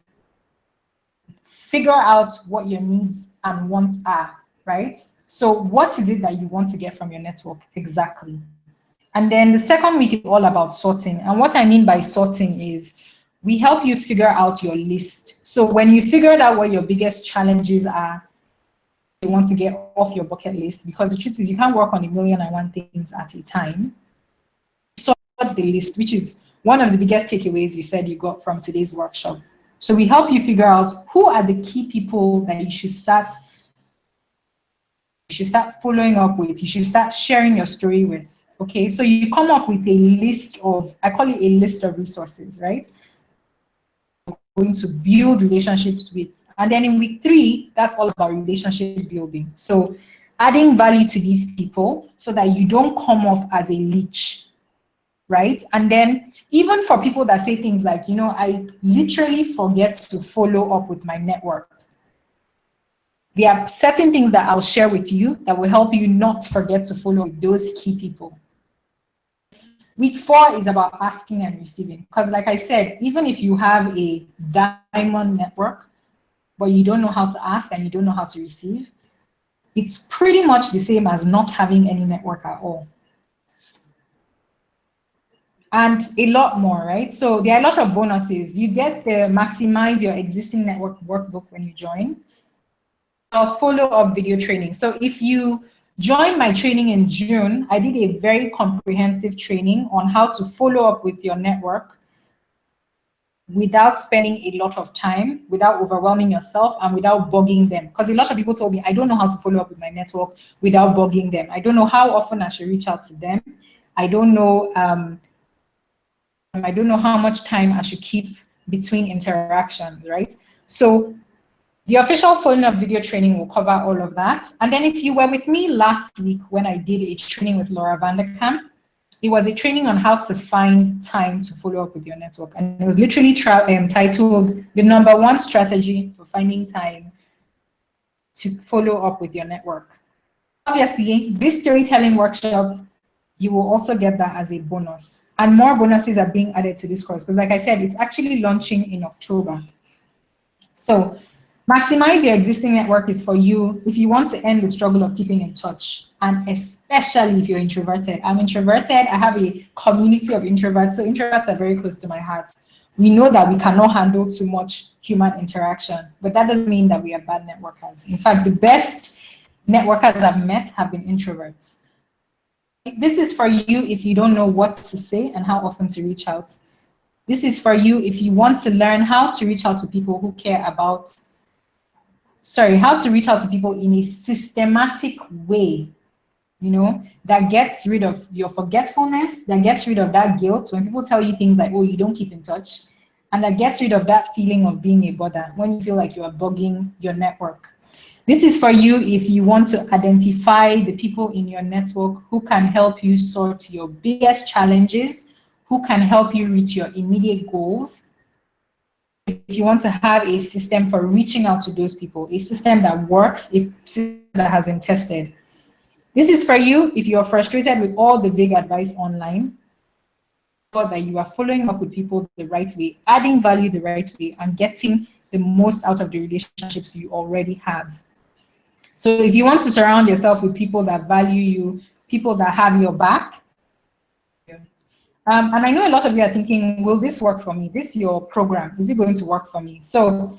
figure out what your needs and wants are, right? So what is it that you want to get from your network exactly? And then the second week is all about sorting. And what I mean by sorting is we help you figure out your list. So when you figured out what your biggest challenges are, you want to get off your bucket list, because the truth is you can't work on 1,000,001 things at a time. Sort the list, which is one of the biggest takeaways you said you got from today's workshop. So we help you figure out who are the key people that you should start following up with, you should start sharing your story with. Okay, so you come up with a list of, I call it a list of resources, right? You're going to build relationships with. And then in week 3, that's all about relationship building. So adding value to these people so that you don't come off as a leech, right? And then even for people that say things like, you know, I literally forget to follow up with my network. There are certain things that I'll share with you that will help you not forget to follow those key people. Week 4 is about asking and receiving. Because like I said, even if you have a diamond network, but you don't know how to ask and you don't know how to receive, it's pretty much the same as not having any network at all. And a lot more, right? So there are a lot of bonuses. You get the maximize your existing network workbook when you join. A follow-up video training. So if you join my training in June, I did a very comprehensive training on how to follow up with your network without spending a lot of time, without overwhelming yourself, and without bugging them. Because a lot of people told me, I don't know how to follow up with my network without bugging them. I don't know how often I should reach out to them. I don't know how much time I should keep between interactions, right? So the official following up video training will cover all of that. And then if you were with me last week when I did a training with Laura Vanderkamp, it was a training on how to find time to follow up with your network. And it was literally titled The #1 Strategy for Finding Time to Follow Up with Your Network. Obviously, this storytelling workshop, you will also get that as a bonus. And more bonuses are being added to this course because like I said, it's actually launching in October. So maximize your existing network is for you if you want to end the struggle of keeping in touch, and especially if you're introverted. I'm introverted. I have a community of introverts, so introverts are very close to my heart. We know that we cannot handle too much human interaction, but that doesn't mean that we are bad networkers. In fact, the best networkers I've met have been introverts. This is for you if you don't know what to say and how often to reach out. This is for you if you want to learn how to reach out to people who care about how to reach out to people in a systematic way, you know, that gets rid of your forgetfulness, that gets rid of that guilt when people tell you things like, oh, you don't keep in touch, and that gets rid of that feeling of being a bother when you feel like you are bugging your network. This is for you if you want to identify the people in your network who can help you sort your biggest challenges, who can help you reach your immediate goals. If you want to have a system for reaching out to those people, a system that works, a system that has been tested. This is for you if you're frustrated with all the vague advice online, or that you are following up with people the right way, adding value the right way, and getting the most out of the relationships you already have. So if you want to surround yourself with people that value you, people that have your back, and I know a lot of you are thinking, will this work for me? This is your program. Is it going to work for me? So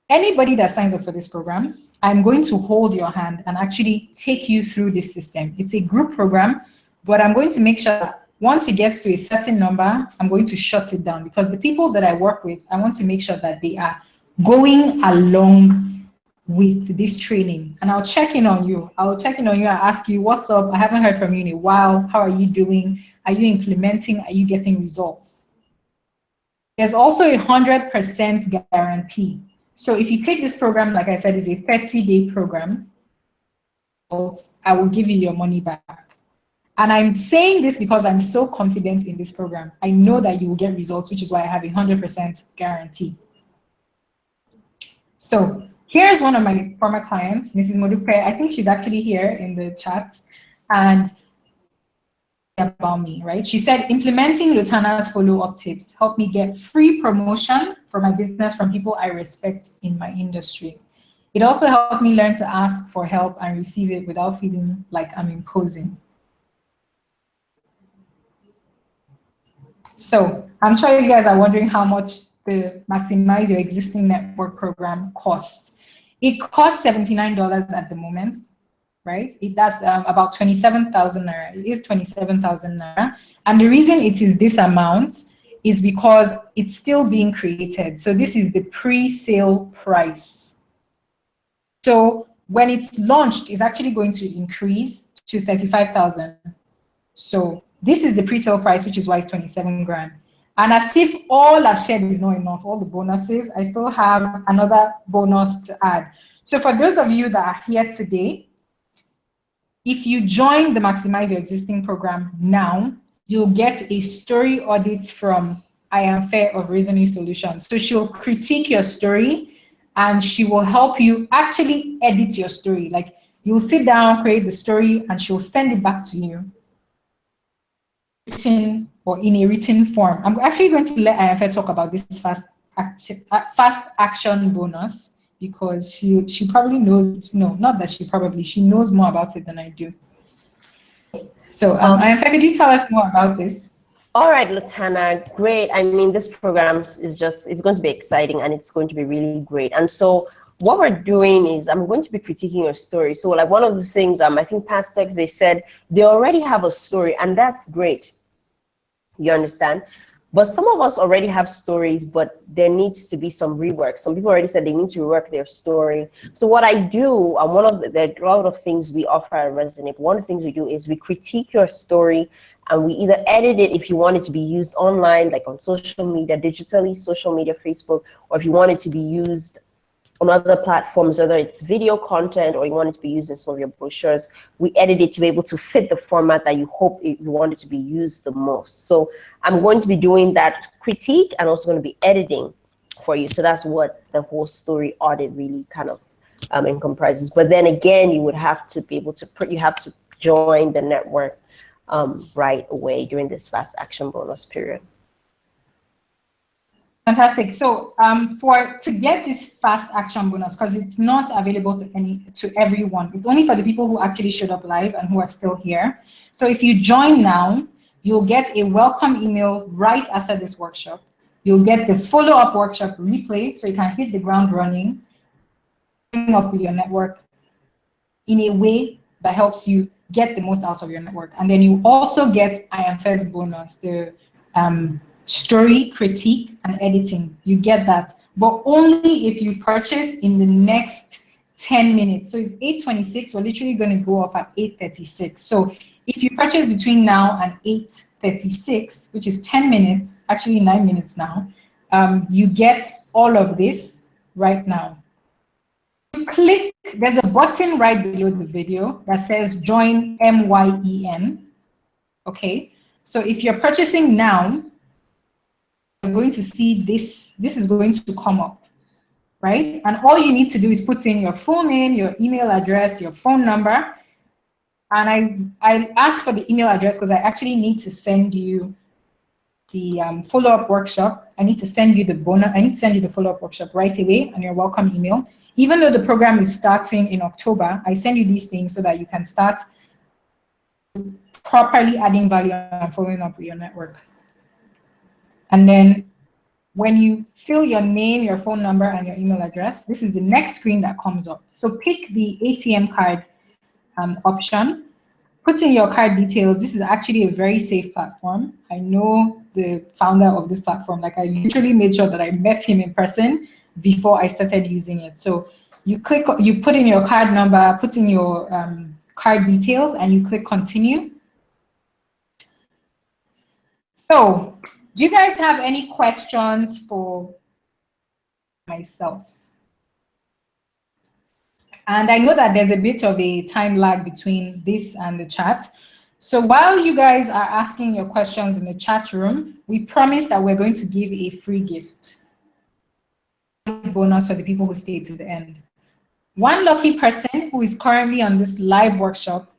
anybody that signs up for this program, I'm going to hold your hand and actually take you through this system. It's a group program, but I'm going to make sure that once it gets to a certain number, I'm going to shut it down, because the people that I work with, I want to make sure that they are going along with this training. And I'll check in on you. I'll check in on you and ask you, what's up? I haven't heard from you in a while. How are you doing? Are you implementing? Are you getting results? There's also a 100% guarantee. So if you take this program, like I said, it's a 30-day program, I will give you your money back. And I'm saying this because I'm so confident in this program. I know that you will get results, which is why I have a 100% guarantee. So here's one of my former clients, Mrs. Modupe. I think she's actually here in the chat. And about me, right? She said, implementing Lutana's follow-up tips helped me get free promotion for my business from people I respect in my industry. It also helped me learn to ask for help and receive it without feeling like I'm imposing. So I'm sure you guys are wondering how much the Maximize Your Existing Network program costs. It costs $79 at the moment, right? That's about 27,000 Naira. It is 27,000 Naira. And the reason it is this amount is because it's still being created. So this is the pre-sale price. So when it's launched, it's actually going to increase to 35,000. So this is the pre-sale price, which is why it's 27 grand. And as if all I've shared is not enough, all the bonuses, I still have another bonus to add. So for those of you that are here today, if you join the Maximize Your Existing program now, you'll get a story audit from I Am Fair of Reasoning Solutions. So she'll critique your story and she will help you actually edit your story. Like you'll sit down, create the story, and she'll send it back to you written or in a written form. I'm actually going to let I Am Fair talk about this fast action bonus, because she probably knows, no, not that she knows more about it than I do. So I Am Fair, could you tell us more about this? All right, Lutana, great. I mean, this program is just, it's going to be exciting and it's going to be really great. And so what we're doing is I'm going to be critiquing your story. So like one of the things, I think past texts, they said they already have a story, and that's great. You understand? But some of us already have stories, but there needs to be some rework. Some people already said they need to rework their story. So what I do, and there are a lot of things we offer at Resonate. One of the things we do is we critique your story, and we either edit it if you want it to be used online, like on social media, digitally, social media, Facebook, or if you want it to be used on other platforms, whether it's video content or you want it to be used in some of your brochures, we edit it to be able to fit the format that you hope you want it to be used the most. So I'm going to be doing that critique and also going to be editing for you. So that's what the whole story audit really kind of encompasses. But then again, you would have to be able to, you have to join the network right away during this fast action bonus period. Fantastic. So to get this fast action bonus, because it's not available to everyone, it's only for the people who actually showed up live and who are still here. So if you join now, you'll get a welcome email right after this workshop. You'll get the follow-up workshop replay, so you can hit the ground running, up with your network in a way that helps you get the most out of your network. And then you also get I Am Fair's bonus, the story, critique, and editing. You get that but only if you purchase in the next 10 minutes. So it's 8:26, we're literally going to go off at 8:36. So if you purchase between now and 8:36, which is 10 minutes, actually 9 minutes now, you get all of this right now. You click, there's a button right below the video that says join MYEN. Okay, so if you're purchasing now, you're going to see this is going to come up, right? And all you need to do is put in your full name, your email address, your phone number. And I asked for the email address because I actually need to send you the follow-up workshop. I need to send you the bonus. I need to send you the follow-up workshop right away on your welcome email. Even though the program is starting in October, I send you these things so that you can start properly adding value and following up with your network. And then when you fill your name, your phone number, and your email address, this is the next screen that comes up. So pick the ATM card option, put in your card details. This is actually a very safe platform. I know the founder of this platform. Like, I literally made sure that I met him in person before I started using it. So you click, you put in your card number, put in your card details, and you click continue. So do you guys have any questions for myself? And I know that there's a bit of a time lag between this and the chat. So while you guys are asking your questions in the chat room, we promise that we're going to give a free gift bonus for the people who stay to the end. One lucky person who is currently on this live workshop,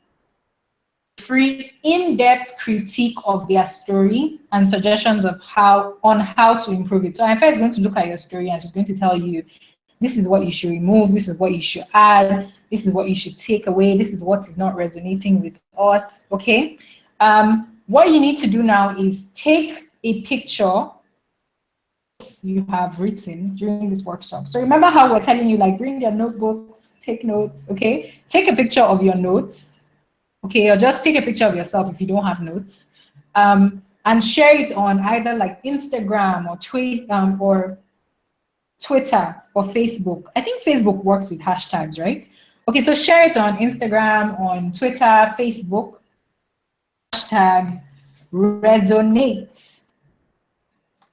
free in-depth critique of their story and suggestions of how to improve it. So Anfa is going to look at your story and she's going to tell you, this is what you should remove, this is what you should add, this is what you should take away, this is what is not resonating with us, okay? What you need to do now is take a picture you have written during this workshop. So remember how we're telling you, like, bring your notebooks, take notes, okay? Take a picture of your notes, okay? Or just take a picture of yourself if you don't have notes, and share it on either like Instagram or Twitter or Facebook. I think Facebook works with hashtags, right? Okay, so share it on Instagram, on Twitter, Facebook, hashtag resonate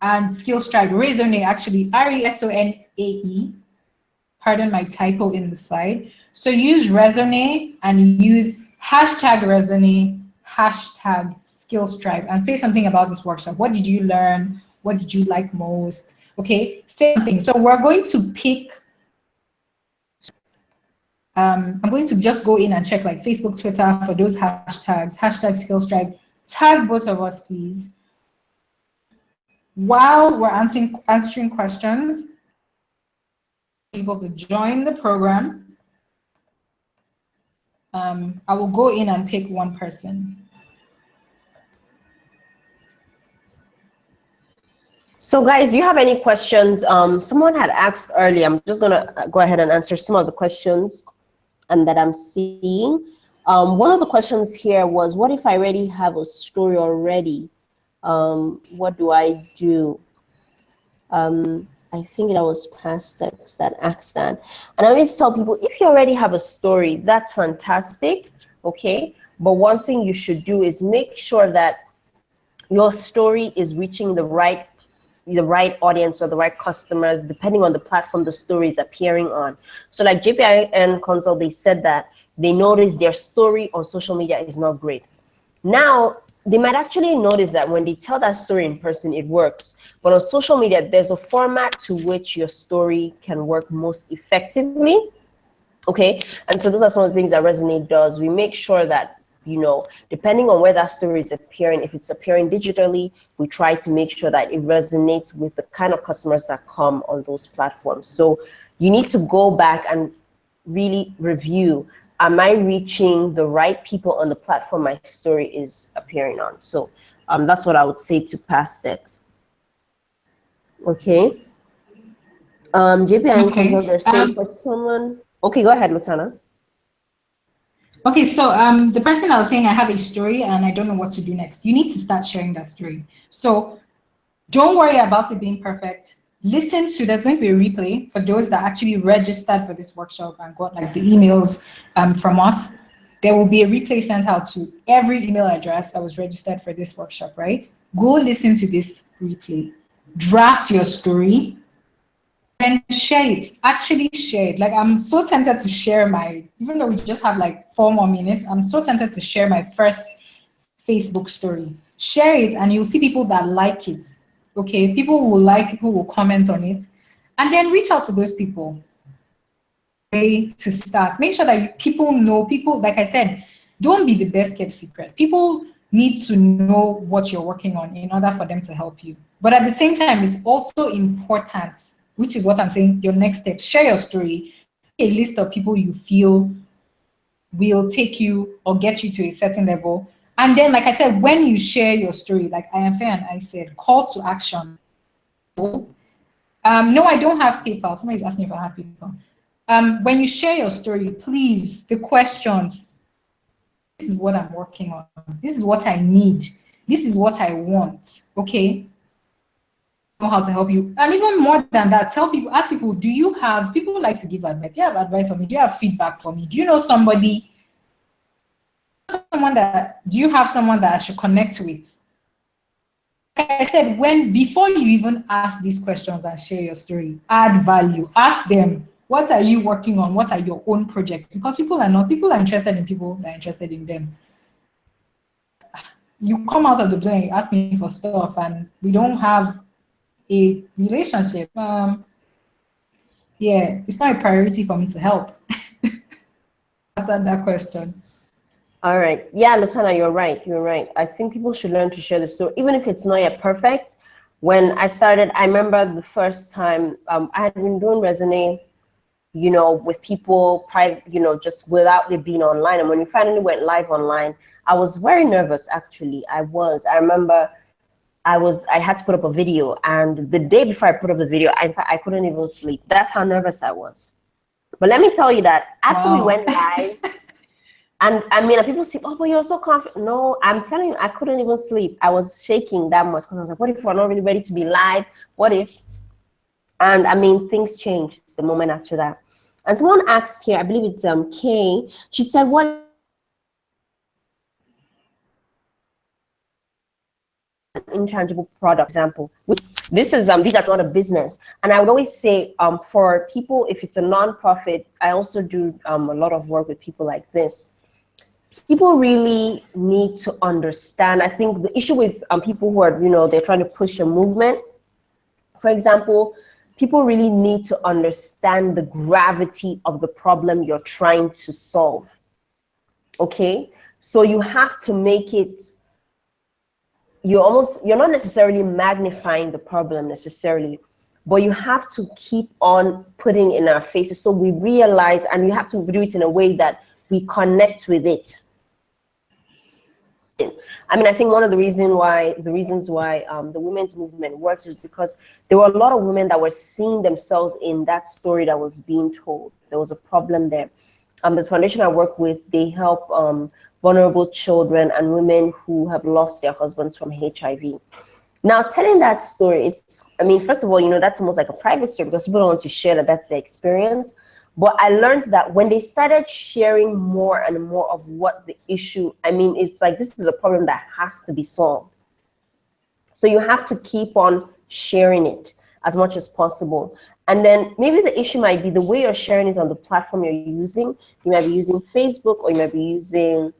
and Skillstripe. Resonate, actually, RESONAE, pardon my typo in the slide. So use resonate and use hashtag resonate, hashtag Skillstripe, and say something about this workshop. What did you learn? What did you like most? Okay, say something. So we're going to pick, I'm going to just go in and check like Facebook, Twitter for those hashtags, hashtag Skillstripe. Tag both of us, please. While we're answering questions, able to join the program. I will go in and pick one person. So guys, do you have any questions? Someone had asked earlier. I'm just gonna go ahead and answer some of the questions that I'm seeing. One of the questions here was, what if I already have a story already? What do I do? I think that was Pastex that asked that. And I always tell people, if you already have a story, that's fantastic, okay? But one thing you should do is make sure that your story is reaching the right audience or the right customers, depending on the platform the story is appearing on. So like JPIN Consult, they said that they noticed their story on social media is not great. Now, they might actually notice that when they tell that story in person, it works. But on social media, there's a format to which your story can work most effectively, okay? And so those are some of the things that Resonate does. We make sure that, you know, depending on where that story is appearing, if it's appearing digitally, we try to make sure that it resonates with the kind of customers that come on those platforms. So you need to go back and really review, am I reaching the right people on the platform my story is appearing on? So that's what I would say to Pastex. Okay. JPI Consult, they're saying for someone. Okay, go ahead, Lutana. Okay, so the person I was saying, I have a story and I don't know what to do next. You need to start sharing that story. So don't worry about it being perfect. Listen to, there's going to be a replay for those that actually registered for this workshop and got like the emails from us. There will be a replay sent out to every email address that was registered for this workshop, right? Go listen to this replay, draft your story, and share it. Actually share it. Like, I'm so tempted to share my, even though we just have like 4 more minutes, I'm so tempted to share my first Facebook story. Share it and you'll see people that like it. Okay, people will like, people will comment on it, and then reach out to those people. Way to start. Make sure that people know, people, like I said, don't be the best kept secret. People need to know what you're working on in order for them to help you. But at the same time, it's also important, which is what I'm saying, your next step, share your story, a list of people you feel will take you or get you to a certain level. And then, like I said, when you share your story, like I am fair and I said, call to action. No, I don't have PayPal. Somebody's asking if I have PayPal. When you share your story, please, the questions, this is what I'm working on. This is what I need. This is what I want, okay? Know how to help you. And even more than that, tell people, ask people, do you have, people like to give advice. Do you have advice for me? Do you have feedback for me? Do you know somebody, do you have someone that I should connect with? Like I said, before you even ask these questions and share your story, add value. Ask them, what are you working on? What are your own projects? Because people are interested in people that are interested in them. You come out of the blue and you ask me for stuff and we don't have a relationship. Yeah, it's not a priority for me to help. Answer that question. All right. Yeah, Latana, you're right. You're right. I think people should learn to share the story, even if it's not yet perfect. When I started, I remember the first time I had been doing Resonate, you know, with people, private, you know, just without it being online. And when we finally went live online, I was very nervous, actually. I remember I had to put up a video, and the day before I put up the video, in fact, I couldn't even sleep. That's how nervous I was. But let me tell you that after we went live, and I mean, people say, oh, but you're so confident. No, I'm telling you, I couldn't even sleep. I was shaking that much because I was like, what if we're not really ready to be live? What if? And I mean, things changed the moment after that. And someone asked here, I believe it's Kay, she said, what intangible product example? This is these are not a business. And I would always say for people, if it's a nonprofit, I also do a lot of work with people like this. People really need to understand. I think the issue with people who are, you know, they're trying to push a movement, for example, people really need to understand the gravity of the problem you're trying to solve. Okay, so you have to make it, you're not necessarily magnifying the problem necessarily, but you have to keep on putting in our faces so we realize, and you have to do it in a way that we connect with it. I mean, I think one of the reasons why the women's movement worked is because there were a lot of women that were seeing themselves in that story that was being told. There was a problem there. This foundation I work with, they help vulnerable children and women who have lost their husbands from HIV. Now, telling that story, I mean, first of all, you know, that's almost like a private story because people don't want to share that that's their experience. But I learned that when they started sharing more and more of what the issue, I mean, it's like, this is a problem that has to be solved. So you have to keep on sharing it as much as possible. And then maybe the issue might be the way you're sharing it on the platform you're using. You might be using Facebook, or you might be using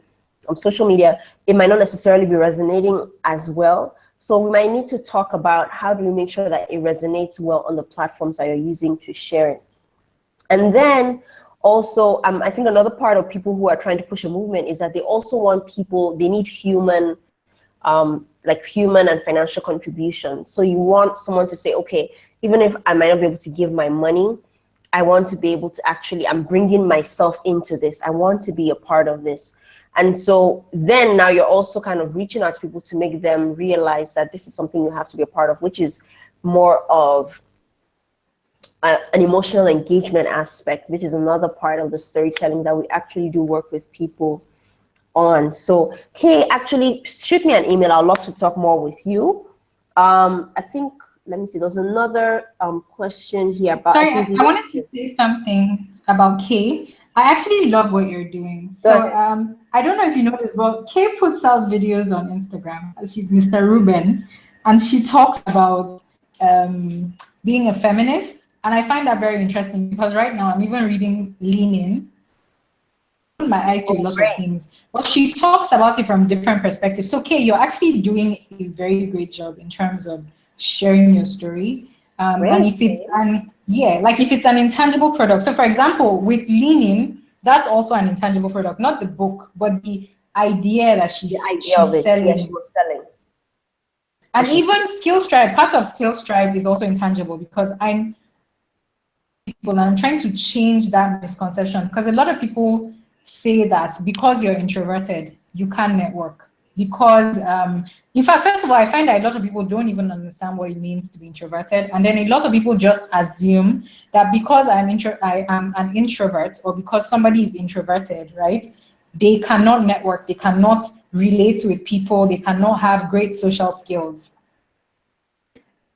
social media. It might not necessarily be resonating as well. So we might need to talk about how do we make sure that it resonates well on the platforms that you're using to share it. And then also, I think another part of people who are trying to push a movement is that they also want people, they need human and financial contributions. So you want someone to say, okay, even if I might not be able to give my money, I want to be able to actually, I'm bringing myself into this. I want to be a part of this. And so then now you're also kind of reaching out to people to make them realize that this is something you have to be a part of, which is more of an emotional engagement aspect, which is another part of the storytelling that we actually do work with people on. So Kay, actually shoot me an email. I'd love to talk more with you. I think let me see. There's another question here about. Sorry, I think I wanted to say something about Kay. I actually love what you're doing. So I don't know if you know this, but Kay puts out videos on Instagram. She's Mr. Ruben, and she talks about being a feminist. And I find that very interesting because right now I'm even reading Lean In. My eyes to a lot of things, but she talks about it from different perspectives. So, Kay, you're actually doing a very great job in terms of sharing your story. And if it's like if it's an intangible product. So, for example, with Lean In, that's also an intangible product, not the book, but the idea that she's selling. Yeah, she was selling. And even Skills Tribe, part of Skills Tribe is also intangible because I'm trying to change that misconception because a lot of people say that because you're introverted, you can't network. Because, in fact, first of all, I find that a lot of people don't even understand what it means to be introverted. And then a lot of people just assume that because I am an introvert or because somebody is introverted, right, they cannot network, they cannot relate with people, they cannot have great social skills.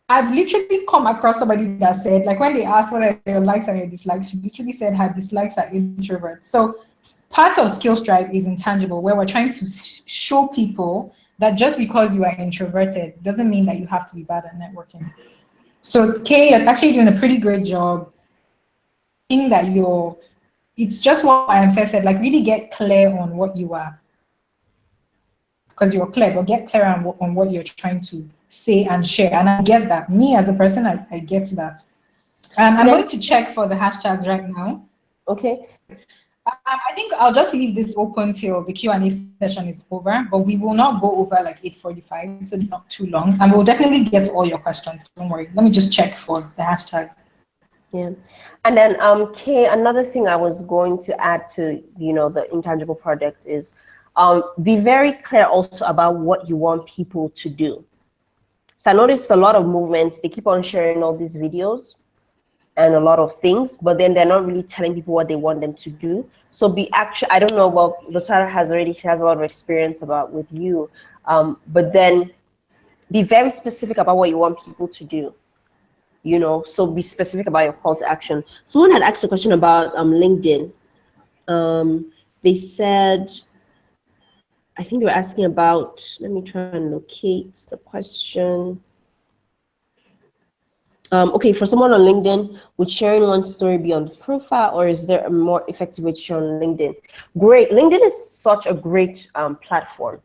I've literally come across somebody that said, like when they asked what are your likes and your dislikes, she literally said her dislikes are introverts. So part of Skills Tribe is intangible, where we're trying to show people that just because you are introverted doesn't mean that you have to be bad at networking. So Kay, you're actually doing a pretty great job. I think that it's just what I first said, like really get clear on what you are. Because you're clear, but get clear on what you're trying to say and share. And I get that. Me as a person, I get that. I'm going to check for the hashtags right now. Okay. I think I'll just leave this open till the Q&A session is over, but we will not go over like 8:45, so it's not too long. And we'll definitely get to all your questions. Don't worry. Let me just check for the hashtags. Yeah. And then, Kay, another thing I was going to add to, the intangible product is be very clear also about what you want people to do. So I noticed a lot of movements, they keep on sharing all these videos and a lot of things, but then they're not really telling people what they want them to do. So I don't know, well, Lotara she has a lot of experience with you, but then be very specific about what you want people to do, so be specific about your call to action. Someone had asked a question about LinkedIn. They said, I think they were asking about, let me try and locate the question. Okay, for someone on LinkedIn, would sharing one story be on the profile, or is there a more effective way to share on LinkedIn? Great. LinkedIn is such a great platform.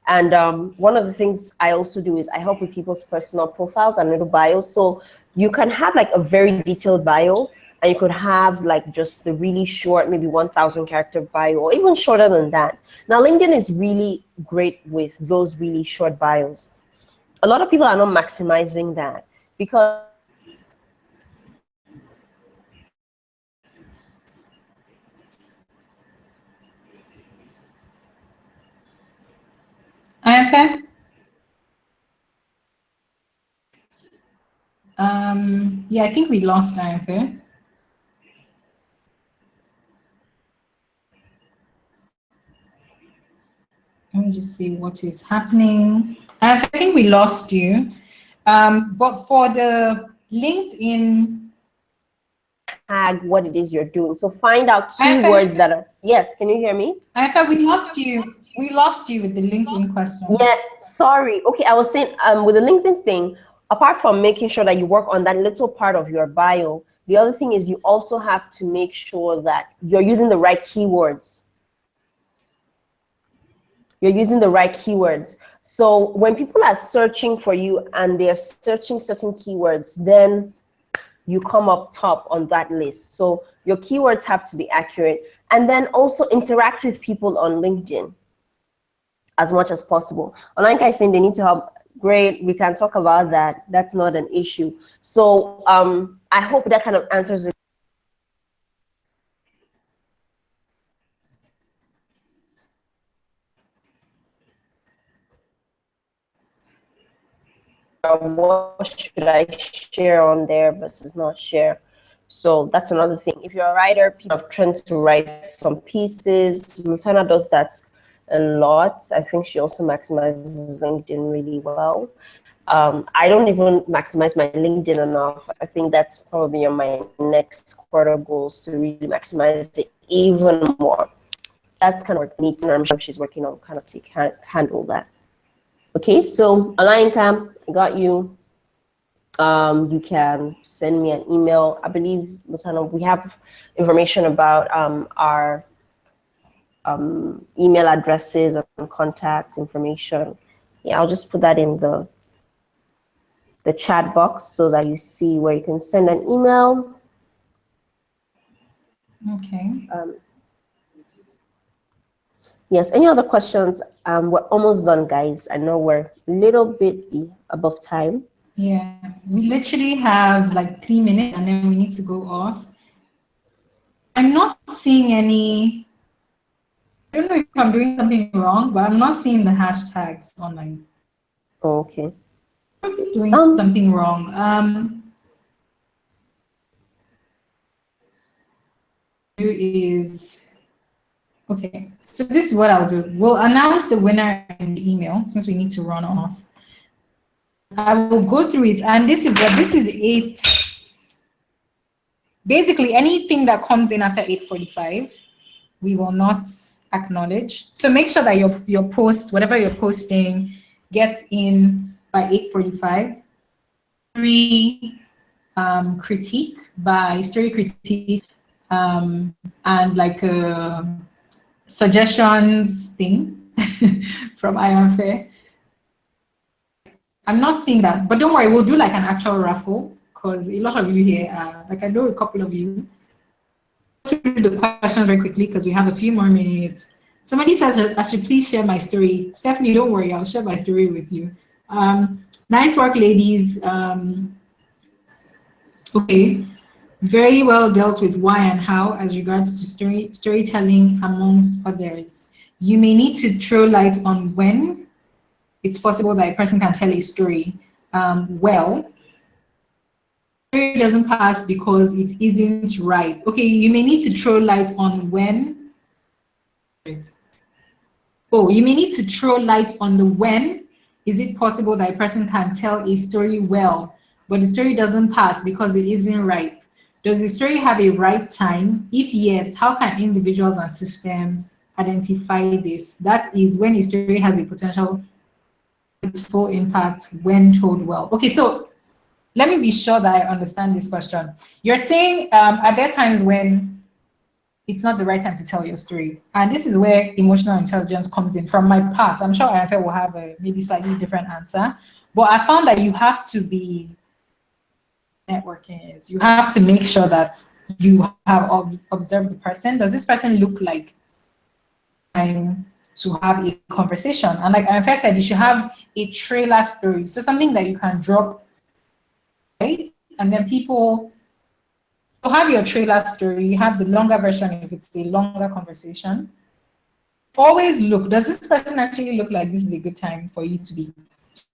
And one of the things I also do is I help with people's personal profiles and little bios. So you can have like a very detailed bio, and you could have like just the really short, maybe 1,000 character bio, or even shorter than that. Now, LinkedIn is really great with those really short bios. A lot of people are not maximizing that because Ayanfe? Yeah, I think we lost Ayanfe. Let me just see what is happening. I think we lost you. But for the LinkedIn, tag what it is you're doing. So find out keywords that are, yes, can you hear me? Ayanfe, we lost you. We lost you with the LinkedIn question. Yeah, sorry. Okay, I was saying with the LinkedIn thing, apart from making sure that you work on that little part of your bio, the other thing is you also have to make sure that you're using the right keywords. You're using the right keywords. So when people are searching for you and they're searching certain keywords, then you come up top on that list. So your keywords have to be accurate. And then also interact with people on LinkedIn as much as possible. Online guys saying they need to help. Great, we can talk about that. That's not an issue. So I hope that kind of answers it. What should I share on there versus not share? So that's another thing. If you're a writer, people have trends to write some pieces. Lutana does that a lot. I think she also maximizes LinkedIn really well. I don't even maximize my LinkedIn enough. I think that's probably on my next quarter goals to really maximize it even more. That's kind of what me too. I'm sure she's working on kind of to handle that. Okay, so online camp, I got you. You can send me an email. I believe, Musana, we have information about our email addresses and contact information. Yeah, I'll just put that in the chat box so that you see where you can send an email. Okay. Yes, any other questions? We're almost done, guys. I know we're a little bit above time. Yeah, we literally have like 3 minutes and then we need to go off. I'm not seeing any, I don't know if I'm doing something wrong, but I'm not seeing the hashtags online. Oh, okay. I'm doing something wrong. Okay, so this is what I'll do. We'll announce the winner in the email since we need to run off. I will go through it, and this is 8. Basically, anything that comes in after 8:45, we will not acknowledge. So make sure that your post, whatever you're posting, gets in by 8:45. Critique by story critique, and like a suggestions thing from Ironfair. I'm not seeing that, but don't worry, we'll do like an actual raffle because a lot of you here, like I know a couple of you. Through the questions very quickly because we have a few more minutes. Somebody says I should please share my story. Stephanie, don't worry, I'll share my story with you. Nice work, ladies. Okay, very well dealt with why and how as regards to storytelling amongst others. You may need to throw light on when it's possible that a person can tell a story well. Story doesn't pass because it isn't right. Okay, you may need to throw light on when. Oh, you may need to throw light on the when is it possible that a person can tell a story well, but the story doesn't pass because it isn't right. Does the story have a right time? If yes, how can individuals and systems identify this? That is when a story has a potential its full impact when told well. Okay, so let me be sure that I understand this question. You're saying are there times when it's not the right time to tell your story? And this is where emotional intelligence comes in. From my part, I'm sure IFL will have a maybe slightly different answer, but I found that you have to be networking is. You have to make sure that you have observed the person. Does this person look like time to have a conversation? And like I said, you should have a trailer story. So something that you can drop, right? And then people have your trailer story, you have the longer version if it's a longer conversation. Always look, does this person actually look like this is a good time for you to be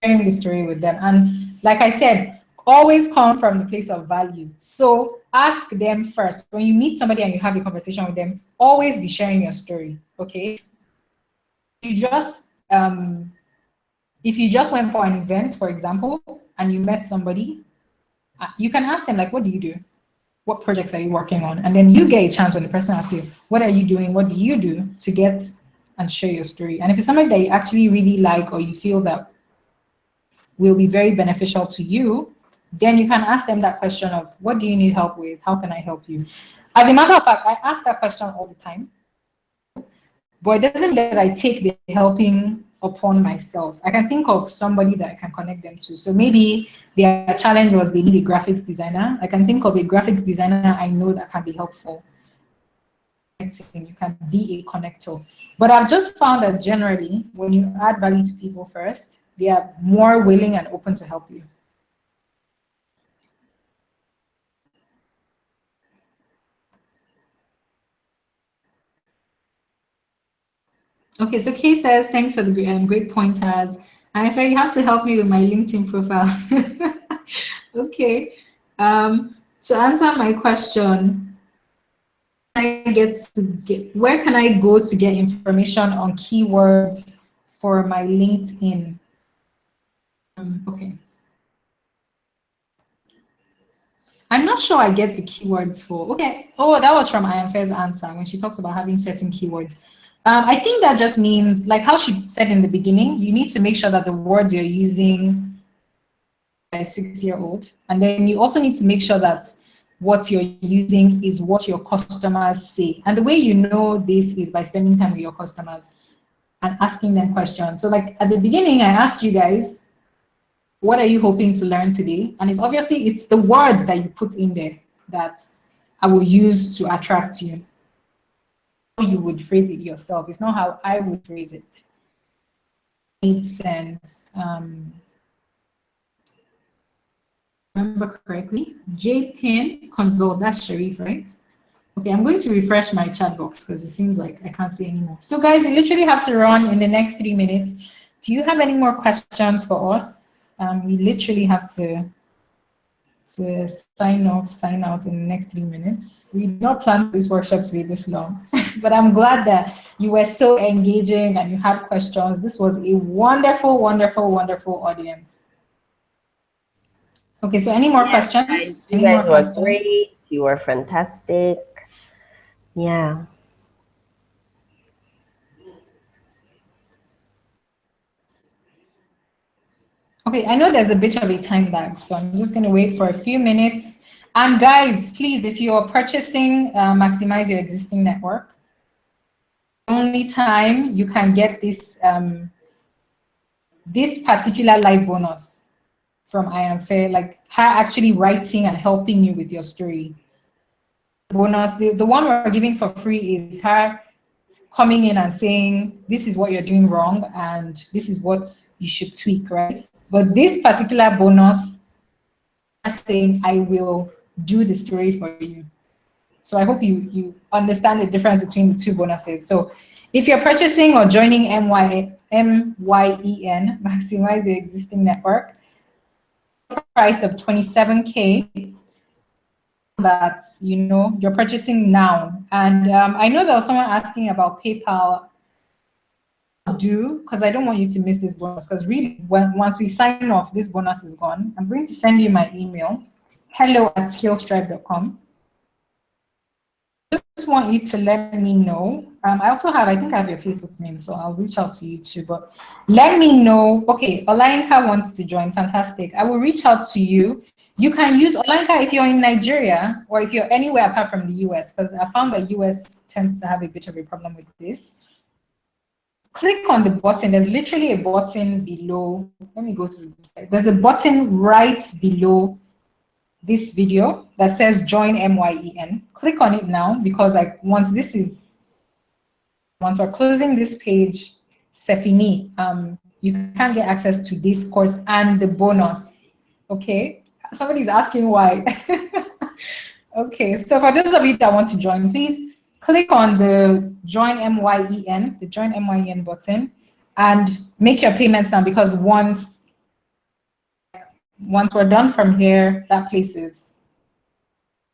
sharing the story with them? And like I said, always come from the place of value. So ask them first. When you meet somebody and you have a conversation with them, always be sharing your story, okay? You just, if you just went for an event, for example, and you met somebody, you can ask them like, what do you do? What projects are you working on? And then you get a chance when the person asks you, what are you doing? What do you do to get and share your story? And if it's something that you actually really like or you feel that will be very beneficial to you, then you can ask them that question of, what do you need help with? How can I help you? As a matter of fact, I ask that question all the time. But it doesn't mean that I take the helping upon myself. I can think of somebody that I can connect them to. So maybe their challenge was they need a graphics designer. I can think of a graphics designer I know that can be helpful. You can be a connector. But I've just found that generally, when you add value to people first, they are more willing and open to help you. Okay, so Kay says, thanks for the great pointers. And if you have to help me with my LinkedIn profile. Okay. To answer my question, where can I go to get information on keywords for my LinkedIn? Okay. I'm not sure I get the keywords for, okay. Oh, that was from Ayanfe's answer when she talks about having certain keywords. I think that just means, like how she said in the beginning, you need to make sure that the words you're using are a 6-year-old. And then you also need to make sure that what you're using is what your customers say. And the way you know this is by spending time with your customers and asking them questions. So like at the beginning, I asked you guys, what are you hoping to learn today? And it's the words that you put in there that I will use to attract you. How you would phrase it yourself. It's not how I would phrase it. Made sense. Remember correctly? JPin consult, that's Sharif, right? Okay, I'm going to refresh my chat box because it seems like I can't see anymore. So guys, we literally have to run in the next 3 minutes. Do you have any more questions for us? We literally have to sign out in the next 3 minutes. We did not plan this workshop to be this long, but I'm glad that you were so engaging and you had questions. This was a wonderful, wonderful, wonderful audience. Okay, so any more questions? You guys were great. You were fantastic. Yeah. Okay, I know there's a bit of a time lag, so I'm just going to wait for a few minutes. And guys, please, if you're purchasing Maximize Your Existing Network, only time you can get this this particular live bonus from Ayanfe, like her actually writing and helping you with your story. Bonus, the one we're giving for free is her coming in and saying, this is what you're doing wrong and this is what you should tweak, right? But this particular bonus is saying, I will do the story for you. So I hope you understand the difference between the two bonuses. So if you're purchasing or joining MYEN, Maximize Your Existing Network, price of 27K, that you're purchasing now. And I know there was someone asking about PayPal because I don't want you to miss this bonus, because really once we sign off, this bonus is gone. I'm going to send you my email, hello@skillstripe.com. Just want you to let me know. I think I have your Facebook name, so I'll reach out to you too, but let me know. Okay, Olayinka wants to join. Fantastic. I will reach out to you. You can use Olayinka if you're in Nigeria or if you're anywhere apart from the US, because I found that US tends to have a bit of a problem with this. Click on the button. There's literally a button below. Let me go through this. There's a button right below this video that says join MYEN. Click on it now, because like once we're closing this page, Sefini, you can get access to this course and the bonus. Okay, somebody's asking why. Okay, so for those of you that want to join, please click on the join MYEN, the join MYEN button, and make your payments now, because once we're done from here, that place is.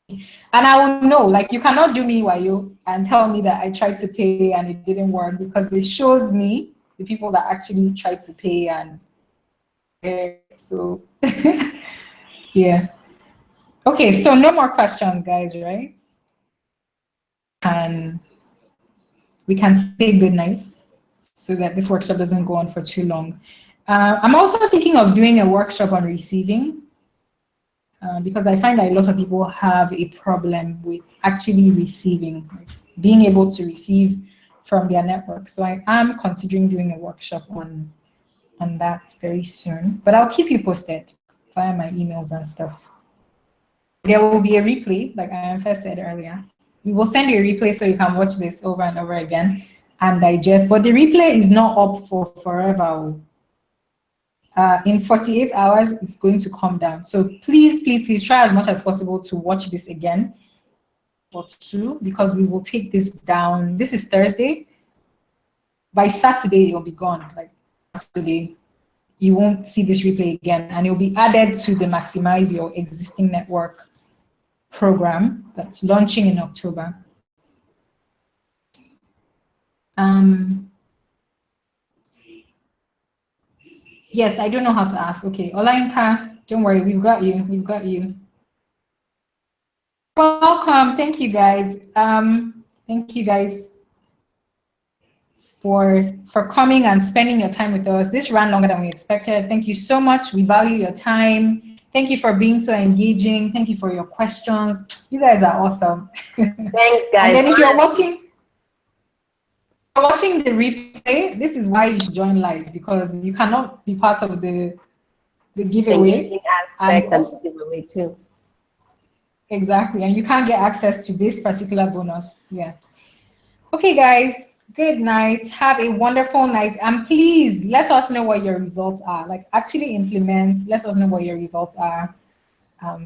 And I will know, like, you cannot do me wayo and tell me that I tried to pay and it didn't work, because it shows me the people that actually tried to pay and so yeah. Okay, so no more questions, guys, right? And we can say good night so that this workshop doesn't go on for too long. I'm also thinking of doing a workshop on receiving, because I find that a lot of people have a problem with actually receiving, like being able to receive from their network. So I am considering doing a workshop on that very soon, but I'll keep you posted via my emails and stuff. There will be a replay, like I first said earlier. We will send you a replay so you can watch this over and over again and digest, but the replay is not up for forever. In 48 hours, it's going to come down. So please, please, please try as much as possible to watch this again or two, because we will take this down. This is Thursday. By Saturday, it'll be gone. Like Saturday, you won't see this replay again, and it'll be added to the Maximize Your Existing Network program that's launching in October. Yes, I don't know how to ask. Okay, Olayinka, don't worry, we've got you. We've got you. Welcome. Thank you guys. Thank you guys for coming and spending your time with us. This ran longer than we expected. Thank you so much. We value your time. Thank you for being so engaging. Thank you for your questions. You guys are awesome. Thanks, guys. And then if you're watching the replay, this is why you should join live, because you cannot be part of the giveaway. Engaging aspect and also, the giveaway too. Exactly, and you can't get access to this particular bonus. Yeah. Okay, guys. Good night. Have a wonderful night, and please let us know what your results are. Like, actually implement. Let us know what your results are,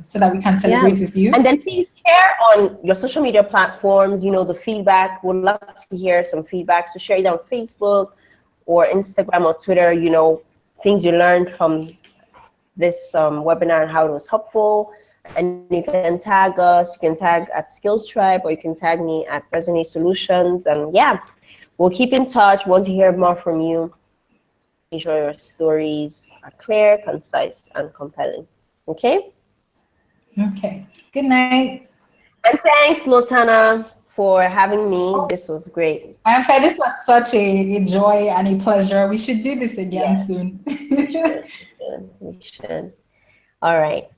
so that we can celebrate with you. And then please share on your social media platforms. You know, the feedback. We'd love to hear some feedback. So share it on Facebook or Instagram or Twitter. You know, things you learned from this webinar and how it was helpful. And you can tag us. You can tag at Skills Tribe, or you can tag me at Resonate Solutions. And yeah, we'll keep in touch. Want to hear more from you. Make sure your stories are clear, concise, and compelling. Okay? Okay. Good night. And thanks, Lotana, for having me. This was great. I'm fair. This was such a joy and a pleasure. We should do this again soon. We should. All right.